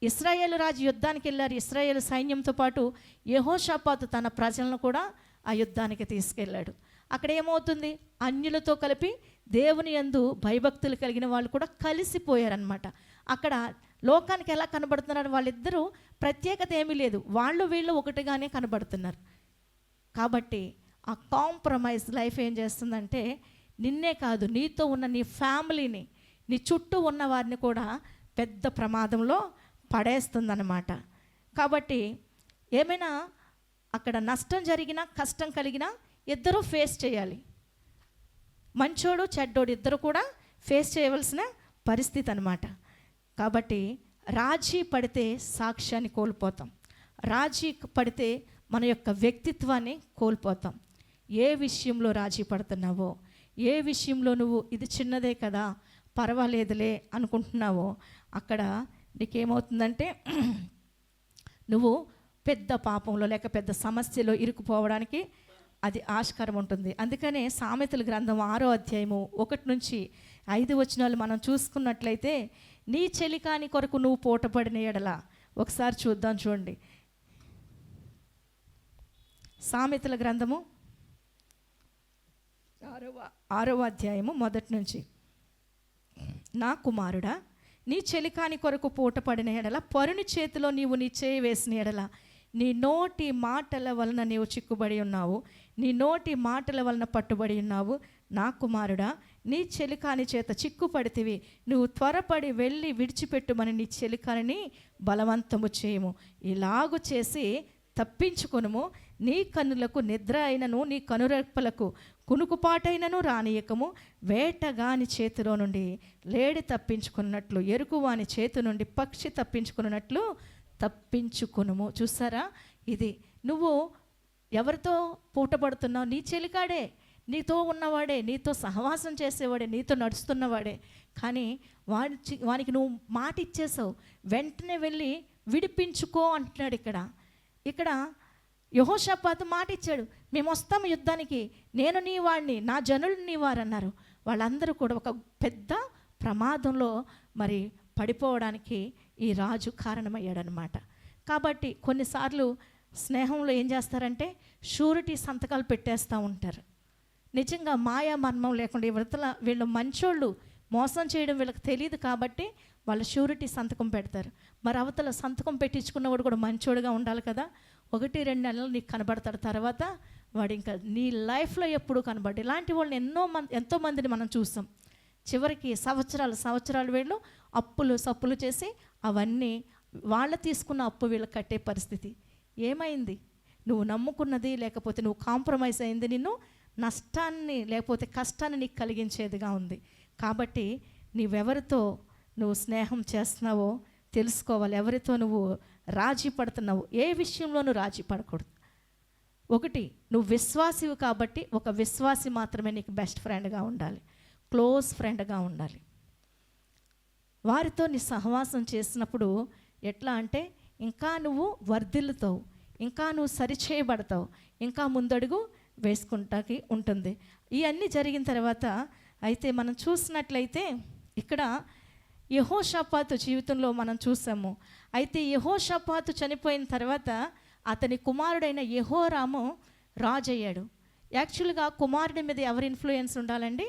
Speaker 1: ఇశ్రాయేలు రాజు యుద్ధానికి వెళ్ళారు, ఇశ్రాయేలు సైన్యంతో పాటు యెహోషాపాతు తన ప్రజలను కూడా ఆ యుద్ధానికి తీసుకెళ్ళాడు. అక్కడ ఏమవుతుంది? అన్యులతో కలిపి దేవుని యందు భయభక్తులు కలిగిన వాళ్ళు కూడా కలిసిపోయారనమాట. అక్కడ లోకానికి ఎలా కనబడుతున్నారు? వాళ్ళిద్దరూ ప్రత్యేకత ఏమీ లేదు, వాళ్ళు వీళ్ళు ఒకటిగానే కనబడుతున్నారు. కాబట్టి ఆ కాంప్రమైజ్ లైఫ్ ఏం చేస్తుందంటే నిన్నే కాదు, నీతో ఉన్న నీ ఫ్యామిలీని, నీ చుట్టూ ఉన్న వారిని కూడా పెద్ద ప్రమాదంలో పడేస్తుందన్నమాట. కాబట్టి ఏమైనా అక్కడ నష్టం జరిగినా కష్టం కలిగినా ఇద్దరూ ఫేస్ చేయాలి. మంచోడు చెడ్డోడు ఇద్దరు కూడా ఫేస్ చేయవలసిన పరిస్థితి అన్నమాట. కాబట్టి రాజీ పడితే సాక్ష్యాన్ని కోల్పోతాం, రాజీ పడితే మన యొక్క వ్యక్తిత్వాన్ని కోల్పోతాం. ఏ విషయంలో రాజీ పడుతున్నావో, ఏ విషయంలో నువ్వు ఇది చిన్నదే కదా పర్వాలేదులే అనుకుంటున్నావో, అక్కడ నీకేమవుతుందంటే నువ్వు పెద్ద పాపంలో లేక పెద్ద సమస్యలో ఇరుక్కుపోవడానికి అది ఆస్కారం ఉంటుంది. అందుకనే సామెతల గ్రంథం 6వ అధ్యాయము 1-5 వచనాలు మనం చూసుకున్నట్లయితే, నీ చెలికాని కొరకు నువ్వు పూటపడిన ఎడల, ఒకసారి చూద్దాం, చూడండి. సామెతల గ్రంథము 6వ అధ్యాయము 1 నా కుమారుడా, నీ చెలికాని కొరకు పూటపడిన ఎడల, పరుని చేతిలో నీవు నీ చేయి వేసిన ఎడల, నీ నోటి మాటల వలన నీవు చిక్కుబడి ఉన్నావు, నీ నోటి మాటల వలన పట్టుబడి ఉన్నావు. నా కుమారుడా, నీ చెలికాని చేత చిక్కుపడితివి, నువ్వు త్వరపడి వెళ్ళి విడిచిపెట్టుమని నీ చెలికాని బలవంతము చేయము. ఇలాగు చేసి తప్పించుకొనుము. నీ కన్నులకు నిద్ర అయినను, నీ కనురెప్పలకు కునుకుపాటైనను రానియకము. వేటగాని చేతిలో నుండి లేడి తప్పించుకున్నట్లు, ఎరుకువాని చేతి నుండి పక్షి తప్పించుకున్నట్లు తప్పించుకొనుము. చూసారా, ఇది నువ్వు ఎవరితో పూటపడుతున్నావు? నీ చెలికాడే, నీతో ఉన్నవాడే, నీతో సహవాసం చేసేవాడే, నీతో నడుస్తున్నవాడే, కానీ వానికి నువ్వు మాట ఇచ్చేసావు. వెంటనే వెళ్ళి విడిపించుకో అంటున్నాడు. ఇక్కడ యెహోషాపాతు మాట ఇచ్చాడు, మేము వస్తాము యుద్ధానికి, నేను నీ వాడిని, నా జనులు నీ వారు అన్నారు. వాళ్ళందరూ కూడా ఒక పెద్ద ప్రమాదంలో మరి పడిపోవడానికి ఈ రాజు కారణమయ్యాడనమాట. కాబట్టి కొన్నిసార్లు స్నేహంలో ఏం చేస్తారంటే షూరిటీ సంతకాలు పెట్టేస్తూ ఉంటారు. నిజంగా మాయా మర్మం లేకుండా ఇవతల వీళ్ళు మంచోళ్ళు, మోసం చేయడం వీళ్ళకి తెలియదు కాబట్టి వాళ్ళు షూరిటీ సంతకం పెడతారు. మరి అవతల సంతకం పెట్టించుకున్నవాడు కూడా మంచోడుగా ఉండాలి కదా. 1-2 నెలలు నీకు కనబడతాడు, తర్వాత వాడు ఇంకా నీ లైఫ్లో ఎప్పుడూ కనబడి. ఇలాంటి వాళ్ళని ఎంతోమందిని మనం చూసాం. చివరికి సంవత్సరాలు వీళ్ళు అప్పులు సప్పులు చేసి అవన్నీ వాళ్ళు తీసుకున్న అప్పు వీళ్ళు కట్టే పరిస్థితి. ఏమైంది? నువ్వు నమ్ముకున్నది, లేకపోతే నువ్వు కాంప్రమైజ్ అయింది నిన్ను నష్టాన్ని లేకపోతే కష్టాన్ని నీకు కలిగించేదిగా ఉంది. కాబట్టి నీవెవరితో నువ్వు స్నేహం చేస్తున్నావో తెలుసుకోవాలి. ఎవరితో నువ్వు రాజీ పడుతున్నావు, ఏ విషయంలోనూ రాజీ పడకూడదు. ఒకటి, నువ్వు విశ్వాసివి కాబట్టి ఒక విశ్వాసి మాత్రమే నీకు బెస్ట్ ఫ్రెండ్గా ఉండాలి, క్లోజ్ ఫ్రెండ్గా ఉండాలి. వారితో నీ సహవాసం చేసినప్పుడు ఎట్లా అంటే ఇంకా నువ్వు వర్ధిల్లుతావు, ఇంకా నువ్వు సరిచేయబడతావు, ఇంకా ముందడుగు వేసుకుంటాకి ఉంటుంది. ఇవన్నీ జరిగిన తర్వాత అయితే మనం చూసినట్లయితే ఇక్కడ యెహోషాపాతు జీవితంలో మనం చూసాము. అయితే యెహోషాపాతు చనిపోయిన తర్వాత అతని కుమారుడైన యెహోరాము రాజు అయ్యాడు. యాక్చువల్గా కుమారుడి మీద ఎవరి ఇన్ఫ్లుయెన్స్ ఉండాలండి?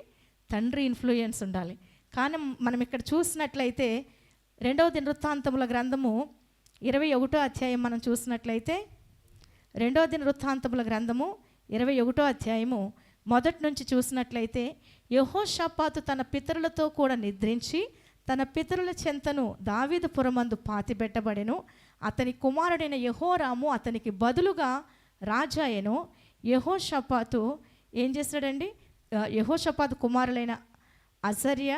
Speaker 1: తండ్రి ఇన్ఫ్లుయెన్స్ ఉండాలి. కానీ మనం ఇక్కడ చూసినట్లయితే 2వ దినవృత్తాంతముల గ్రంథము 21వ అధ్యాయం మనం చూసినట్లయితే 2వ దినవృత్తాంతముల గ్రంథము 21వ అధ్యాయము మొదటి నుంచి చూసినట్లయితే యెహోషాపాతు తన పితరులతో కూడా నిద్రించి తన పితరుల చెంతను దావీదు పురమందు పాతిబెట్టబడెను. అతని కుమారుడైన యెహోరాము అతనికి బదులుగా రాజాయెను. యెహోషాపాతు ఏం చేశాడండి? యెహోషాపాతు కుమారులైన అజర్యా,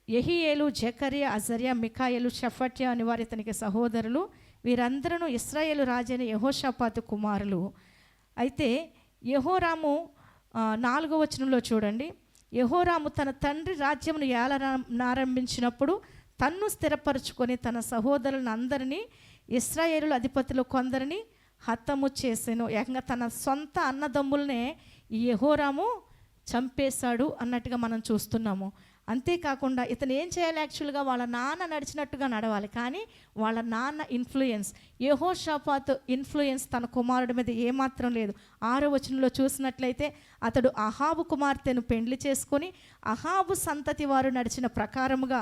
Speaker 1: యెహీయేలు, జకర్యా, అజర్యా, మికాయేలు, షఫట్యా అని వారు ఇతనికి సహోదరులు. వీరందరూ ఇశ్రాయేలు రాజైన యెహోషాపాతు కుమారులు. అయితే యెహోరాము 4వ వచనంలో చూడండి, యెహోరాము తన తండ్రి రాజ్యమును ఏలనారంభించినప్పుడు తన్ను స్థిరపరచుకొని తన సహోదరులను అందరినీ ఇశ్రాయేలు అధిపతులు కొందరిని హతము చేసెను. ఏకంగా తన సొంత అన్నదమ్ములనే ఈ యెహోరాము చంపేశాడు అన్నట్టుగా మనం చూస్తున్నాము. అంతేకాకుండా ఇతను ఏం చేయాలి? యాక్చువల్గా వాళ్ళ నాన్న నడిచినట్టుగా నడవాలి, కానీ వాళ్ళ నాన్న ఇన్ఫ్లుయెన్స్, యెహోషాపాతు ఇన్ఫ్లుయెన్స్ తన కుమారుడి మీద ఏమాత్రం లేదు. 6వ వచనంలో చూసినట్లయితే అతడు అహాబు కుమార్తెను పెండ్లి చేసుకొని అహాబు సంతతి వారు నడిచిన ప్రకారముగా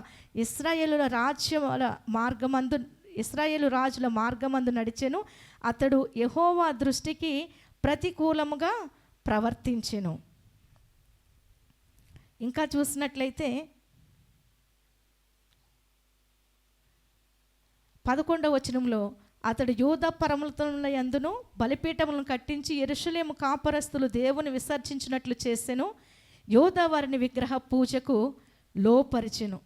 Speaker 1: ఇశ్రాయేలు రాజుల మార్గమందు నడిచెను. అతడు యెహోవా దృష్టికి ప్రతికూలముగా ప్రవర్తించెను. ఇంకా చూసినట్లయితే 11వ వచనంలో అతడు యూదా పర్వతముల యందును బలిపీఠములను కట్టించి యెరూషలేము కాపరస్తులు దేవుని విసర్జించినట్లు చేసెను. యూదా వారిని విగ్రహ పూజకు లోపరిచెను.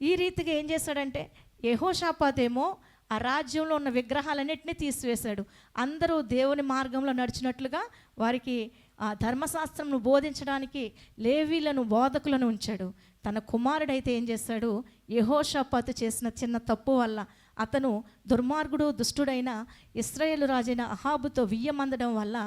Speaker 1: ఈ రీతిగా ఏం చేశాడంటే యెహోషాపాతు ఏమో ఆ రాజ్యంలో ఉన్న విగ్రహాలన్నింటినీ తీసివేశాడు. అందరూ దేవుని మార్గంలో నడిచినట్లుగా వారికి ఆ ధర్మశాస్త్రంను బోధించడానికి లేవీలను బోధకులను ఉంచాడు. తన కుమారుడైతే ఏం చేశాడు? యెహోషాపాతు చేసిన చిన్న తప్పు వల్ల అతను దుర్మార్గుడు దుష్టుడైన ఇశ్రాయేలు రాజైన అహాబుతో వియ్యమందడం వల్ల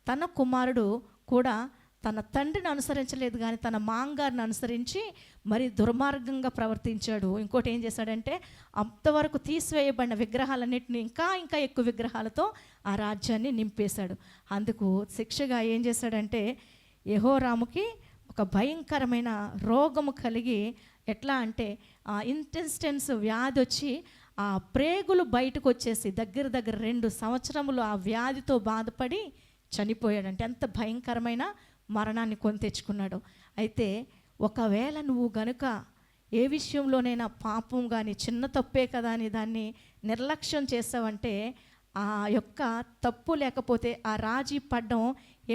Speaker 1: తన కుమారుడు కూడా తన తండ్రిని అనుసరించలేదు, కానీ తన మాంగారిని అనుసరించి మరి దుర్మార్గంగా ప్రవర్తించాడు. ఇంకోటి ఏం చేశాడంటే అంతవరకు తీసివేయబడిన విగ్రహాలన్నింటినీ ఇంకా ఎక్కువ విగ్రహాలతో ఆ రాజ్యాన్ని నింపేశాడు. అందుకు శిక్షగా ఏం చేశాడంటే యెహోరాముకి ఒక భయంకరమైన రోగము కలిగి, ఎట్లా అంటే ఇంటెస్టైన్స్ వ్యాధి వచ్చి ఆ ప్రేగులు బయటకు వచ్చేసి దగ్గర 2 సంవత్సరములు ఆ వ్యాధితో బాధపడి చనిపోయాడంటే ఎంత భయంకరమైన మరణాన్ని కొని తెచ్చుకున్నాడు. అయితే ఒకవేళ నువ్వు గనుక ఏ విషయంలోనైనా పాపం కానీ చిన్న తప్పే కదా అని దాన్ని నిర్లక్ష్యం చేసావంటే ఆ యొక్క తప్పు లేకపోతే ఆ రాజీ పడడం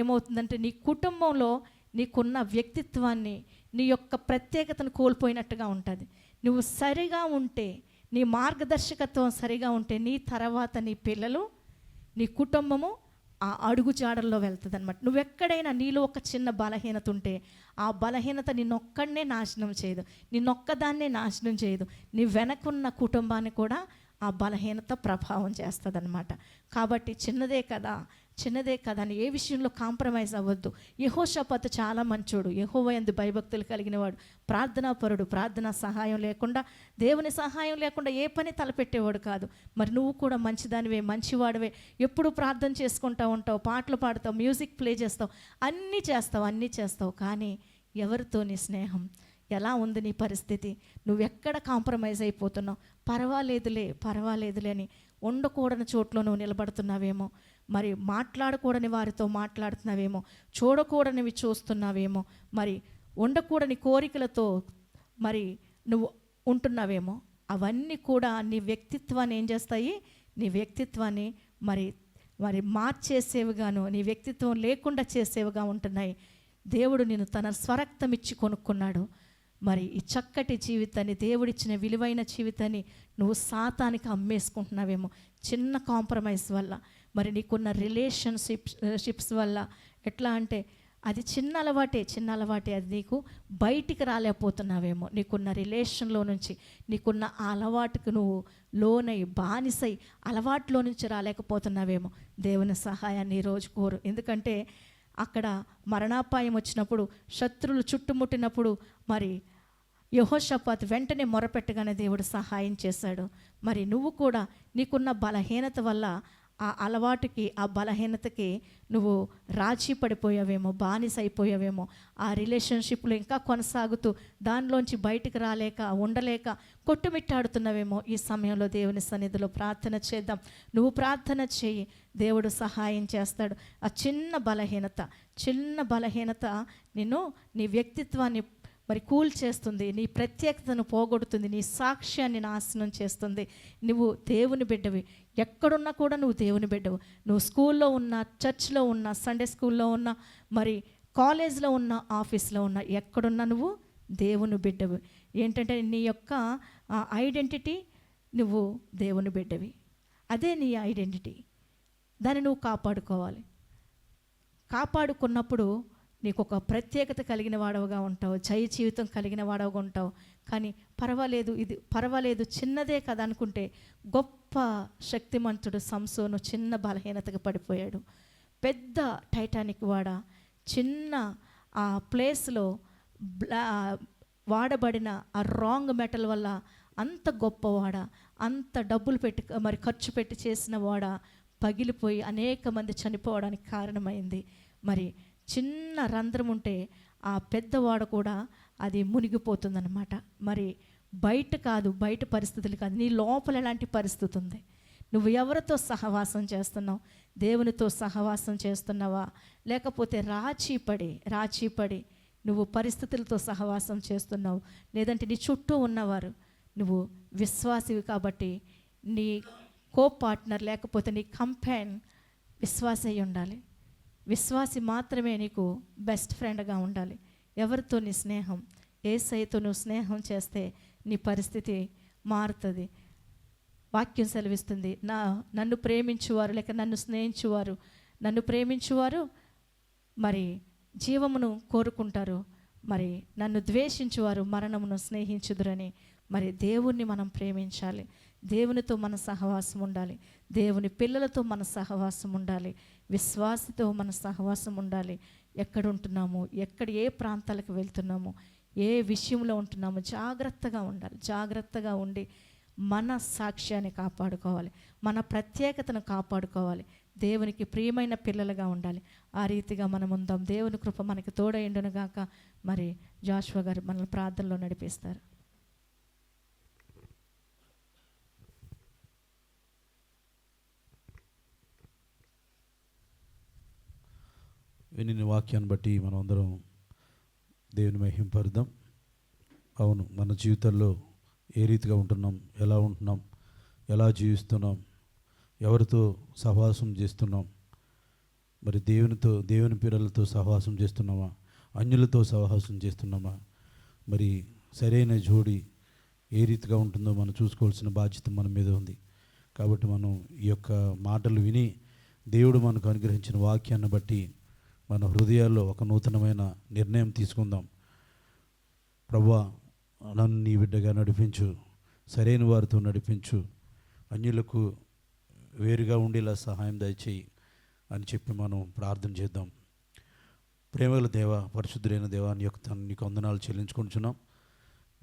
Speaker 1: ఏమవుతుందంటే నీ కుటుంబంలో నీకున్న వ్యక్తిత్వాన్ని, నీ యొక్క ప్రత్యేకతను కోల్పోయినట్టుగా ఉంటుంది. నువ్వు సరిగా ఉంటే, నీ మార్గదర్శకత్వం సరిగా ఉంటే నీ తర్వాత నీ పిల్లలు, నీ కుటుంబము ఆ అడుగు జాడల్లో వెళ్తుంది అనమాట. నువ్వెక్కడైనా నీలో ఒక చిన్న బలహీనత ఉంటే ఆ బలహీనత నిన్నొక్కడనే నాశనం చేయదు, నిన్నొక్కదాన్నే నాశనం చేయదు, నీ వెనకున్న కుటుంబాన్ని కూడా ఆ బలహీనత ప్రభావం చేస్తుందన్నమాట. కాబట్టి చిన్నదే కదా అని ఏ విషయంలో కాంప్రమైజ్ అవ్వద్దు. యెహోషాపాతు చాలా మంచోడు, యెహోవా యందు భయభక్తులు కలిగినవాడు, ప్రార్థనాపరుడు, ప్రార్థనా సహాయం లేకుండా, దేవుని సహాయం లేకుండా ఏ పని తలపెట్టేవాడు కాదు. మరి నువ్వు కూడా మంచిదానివే, మంచివాడివే, ఎప్పుడు ప్రార్థన చేసుకుంటూ ఉంటావు, పాటలు పాడతావు, మ్యూజిక్ ప్లే చేస్తావు, అన్నీ చేస్తావు. కానీ ఎవరితో నీ స్నేహం? ఎలా ఉంది నీ పరిస్థితి? నువ్వెక్కడ కాంప్రమైజ్ అయిపోతున్నావు? పర్వాలేదులే అని ఉండకూడని చోట్ల నువ్వు నిలబడుతున్నావేమో, మరి మాట్లాడకూడని వారితో మాట్లాడుతున్నావేమో, చూడకూడనివి చూస్తున్నావేమో, మరి ఉండకూడని కోరికలతో మరి నువ్వు ఉంటున్నావేమో. అవన్నీ కూడా నీ వ్యక్తిత్వాన్ని ఏం చేస్తాయి? నీ వ్యక్తిత్వాన్ని మరి మార్చేసేవిగాను, నీ వ్యక్తిత్వం లేకుండా చేసేవిగా ఉంటున్నాయి. దేవుడు నిన్ను తన స్వరక్తం ఇచ్చి కొనుక్కున్నాడు. మరి ఈ చక్కటి జీవితాన్ని, దేవుడిచ్చిన విలువైన జీవితాన్ని నువ్వు సాతానికి అమ్మేసుకుంటున్నావేమో చిన్న కాంప్రమైజ్ వల్ల. మరి నీకున్న రిలేషన్షిప్స్ వల్ల ఎట్లా అంటే అది చిన్న అలవాటే, అది నీకు బయటికి రాలేకపోతున్నావేమో. నీకున్న రిలేషన్లో నుంచి, నీకున్న ఆ అలవాటుకు నువ్వు లోనై బానిసై అలవాటులో నుంచి రాలేకపోతున్నావేమో. దేవుని సహాయాన్ని ఈరోజు కోరు. ఎందుకంటే అక్కడ మరణాపాయం వచ్చినప్పుడు, శత్రువులు చుట్టుముట్టినప్పుడు మరి యెహోషాపాతు వెంటనే మొరపెట్టగానే దేవుడు సహాయం చేశాడు. మరి నువ్వు కూడా నీకున్న బలహీనత వల్ల ఆ అలవాటుకి, ఆ బలహీనతకి నువ్వు రాజీ పడిపోయావేమో, బానిస అయిపోయావేమో. ఆ రిలేషన్షిప్లో ఇంకా కొనసాగుతూ దానిలోంచి బయటికి రాలేక, ఉండలేక కొట్టుమిట్టాడుతున్నావేమో. ఈ సమయంలో దేవుని సన్నిధిలో ప్రార్థన చేద్దాం. నువ్వు ప్రార్థన చేయి, దేవుడు సహాయం చేస్తాడు. ఆ చిన్న బలహీనత నిన్ను, నీ వ్యక్తిత్వాన్ని మరి కూల్ చేస్తుంది, నీ ప్రత్యేకతను పోగొడుతుంది, నీ సాక్ష్యాన్ని నాశనం చేస్తుంది. నువ్వు దేవుని బిడ్డవి, ఎక్కడున్నా కూడా నువ్వు దేవుని బిడ్డవు. నువ్వు స్కూల్లో ఉన్నా, చర్చ్లో ఉన్నా, సండే స్కూల్లో ఉన్నా, మరి కాలేజ్లో ఉన్నా, ఆఫీస్లో ఉన్నా, ఎక్కడున్నా నువ్వు దేవుని బిడ్డవు. ఏంటంటే నీ యొక్క ఐడెంటిటీ, నువ్వు దేవుని బిడ్డవి. అదే నీ ఐడెంటిటీ. దాన్ని నువ్వు కాపాడుకున్నప్పుడు నీకు ఒక ప్రత్యేకత కలిగిన వాడవుగా ఉంటావు, జయ జీవితం కలిగిన వాడవుగా ఉంటావు. కానీ పర్వాలేదు చిన్నదే కదా అనుకుంటే, గొప్ప శక్తిమంతుడు సంసోను చిన్న బలహీనతగా పడిపోయాడు. పెద్ద టైటానిక్ చిన్న ఆ ప్లేస్లో వాడబడిన ఆ రాంగ్ మెటల్ వల్ల అంత గొప్పవాడ, అంత డబ్బులు పెట్టి మరి ఖర్చు పెట్టి చేసిన పగిలిపోయి అనేక మంది చనిపోవడానికి కారణమైంది. మరి చిన్న రంధ్రం ఉంటే ఆ పెద్దవాడ కూడా అది మునిగిపోతుందన్నమాట. మరి బయట పరిస్థితులు కాదు, నీ లోపల ఎలాంటి పరిస్థితి ఉంది? నువ్వు ఎవరితో సహవాసం చేస్తున్నావు? దేవునితో సహవాసం చేస్తున్నావా? లేకపోతే రాచీపడి నువ్వు పరిస్థితులతో సహవాసం చేస్తున్నావు? లేదంటే నీ చుట్టూ ఉన్నవారు, నువ్వు విశ్వాసివి కాబట్టి నీ పార్ట్నర్ లేకపోతే నీ కంపెన్ విశ్వాసి అయి ఉండాలి. విశ్వాసి మాత్రమే నీకు బెస్ట్ ఫ్రెండ్గా ఉండాలి. ఎవరితో నీ స్నేహం? యేసయ్యతో నువ్వు స్నేహం చేస్తే నీ పరిస్థితి మారుతుంది. వాక్యం సెలవిస్తుంది, నన్ను ప్రేమించువారు లేక నన్ను ప్రేమించువారు మరి జీవమును కోరుకుంటారు, మరి నన్ను ద్వేషించువారు మరణమును స్నేహించుదురని. మరి దేవుణ్ణి మనం ప్రేమించాలి, దేవునితో మన సహవాసం ఉండాలి, దేవుని పిల్లలతో మన సహవాసం ఉండాలి, విశ్వాసితో మన సహవాసం ఉండాలి. ఎక్కడ ఉంటున్నాము, ఏ ప్రాంతాలకు వెళ్తున్నాము, ఏ విషయంలో ఉంటున్నాము, జాగ్రత్తగా ఉండి మన సాక్ష్యాన్ని కాపాడుకోవాలి, మన ప్రత్యేకతను కాపాడుకోవాలి, దేవునికి ప్రియమైన పిల్లలుగా ఉండాలి. ఆ రీతిగా మనం ఉందాం. దేవుని కృప మనకి తోడైండును గాక. మరి జాషువా గారు మనల్ని ప్రార్థనలో నడిపిస్తారు.
Speaker 2: విని వాక్యాన్ని బట్టి మనం అందరం దేవుని మహింపరుద్దాం. అవును, మన జీవితాల్లో ఏ రీతిగా ఉంటున్నాం, ఎలా ఉంటున్నాం, ఎలా జీవిస్తున్నాం, ఎవరితో సహవాసం చేస్తున్నాం, మరి దేవుని పిల్లలతో సహవాసం చేస్తున్నామా, అన్యులతో సహవాసం చేస్తున్నామా, మరి సరైన జోడి ఏ రీతిగా ఉంటుందో మనం చూసుకోవాల్సిన బాధ్యత మన మీద ఉంది. కాబట్టి మనం ఈ యొక్క మాటలు విని దేవుడు మనకు అనుగ్రహించిన వాక్యాన్ని బట్టి మన హృదయాల్లో ఒక నూతనమైన నిర్ణయం తీసుకుందాం. ప్రభువా, నన్ను నీ బిడ్డగా నడిపించు, సరైన వారితో నడిపించు, అన్యులకు వేరుగా ఉండేలా సహాయం దయచేయి అని చెప్పి మనం ప్రార్థన చేద్దాం. ప్రేమగల దేవ, పరిశుద్ధులైన దేవా, నీ యొక్క నీకు వందనాలు చెల్లించుకుంటున్నాం.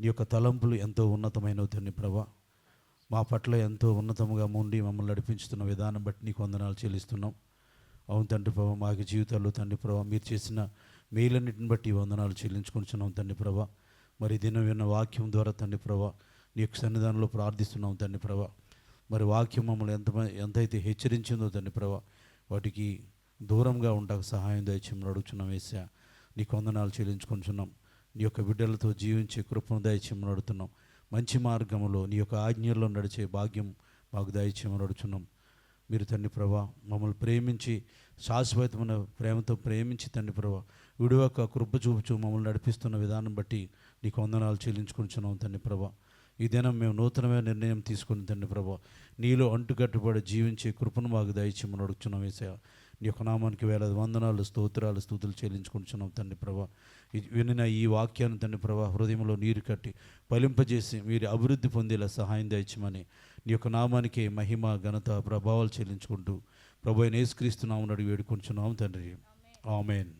Speaker 2: నీ యొక్క తలంపులు ఎంతో ఉన్నతమైనవి తండ్రి ప్రభా. మా పట్ల ఎంతో ఉన్నతముగా ఉండి మమ్మల్ని నడిపించుతున్న విధానం బట్టి నీకు వందనాలు చెల్లిస్తున్నాం. అవును తండ్రి ప్రభా, మాకు జీవితాల్లో తండ్రి ప్రభా మీరు చేసిన మేలన్నిటిని బట్టి వందనాలు చెల్లించుకుంటున్నాం తండ్రి ప్రభా. మరి దినం విన్న వాక్యం ద్వారా తండ్రి ప్రభా నీ యొక్క సన్నిధానంలో ప్రార్థిస్తున్నాం తండ్రి ప్రభా. మరి వాక్యం మమ్మల్ని ఎంతైతే హెచ్చరించిందో తండ్రి ప్రభా, వాటికి దూరంగా ఉండక సహాయం దయచేయమని అడుగుతున్నాం. యేసయ్యా, నీకు వందనాలు చెల్లించుకుంటున్నాం. నీ యొక్క బిడ్డలతో జీవించే కృపను దయచేయమని అడుగుతున్నాం. మంచి మార్గంలో నీ యొక్క ఆజ్ఞల్లో నడిచే భాగ్యం మాకు దయచేయమని అడుగుతున్నాం. మీరు తండ్రి ప్రభా మమ్మల్ని ప్రేమించి శాశ్వతమైన ప్రేమతో ప్రేమించి తండ్రి ప్రభా విడువక కృప చూపుచు మమ్మల్ని నడిపిస్తున్న విధానం బట్టి నీకు వందనాలు చెల్లించుకుంటున్నాం తండ్రి ప్రభా. ఈ దినం మేము నూతనమైన నిర్ణయం తీసుకుని తండ్రి ప్రభా నీలో అంటుకట్టుబడి జీవించే కృపను మాకు దయచేయమని అడుగుతున్నాం. యేసయ్యా, నీ యొక్క నామానికి వేలాది వందనాలు, స్తోత్రాలు, స్తుతులు చెల్లించుకుంటున్నాం తండ్రి ప్రభా. వినిన ఈ వాక్యాన్ని తండ్రి ప్రభా హృదయంలో నీరు కట్టి ఫలింపజేసి మీరు అభివృద్ధి పొందేలా సహాయం దయచేయమని నీ యొక్క నామానికి మహిమ, ఘనత, ప్రభావాలు చెల్లించుకుంటూ ప్రభు అయిన యేసుక్రీస్తు నామమున అడిగి వేడుకుంటున్నాం తండ్రి. ఆమేన్.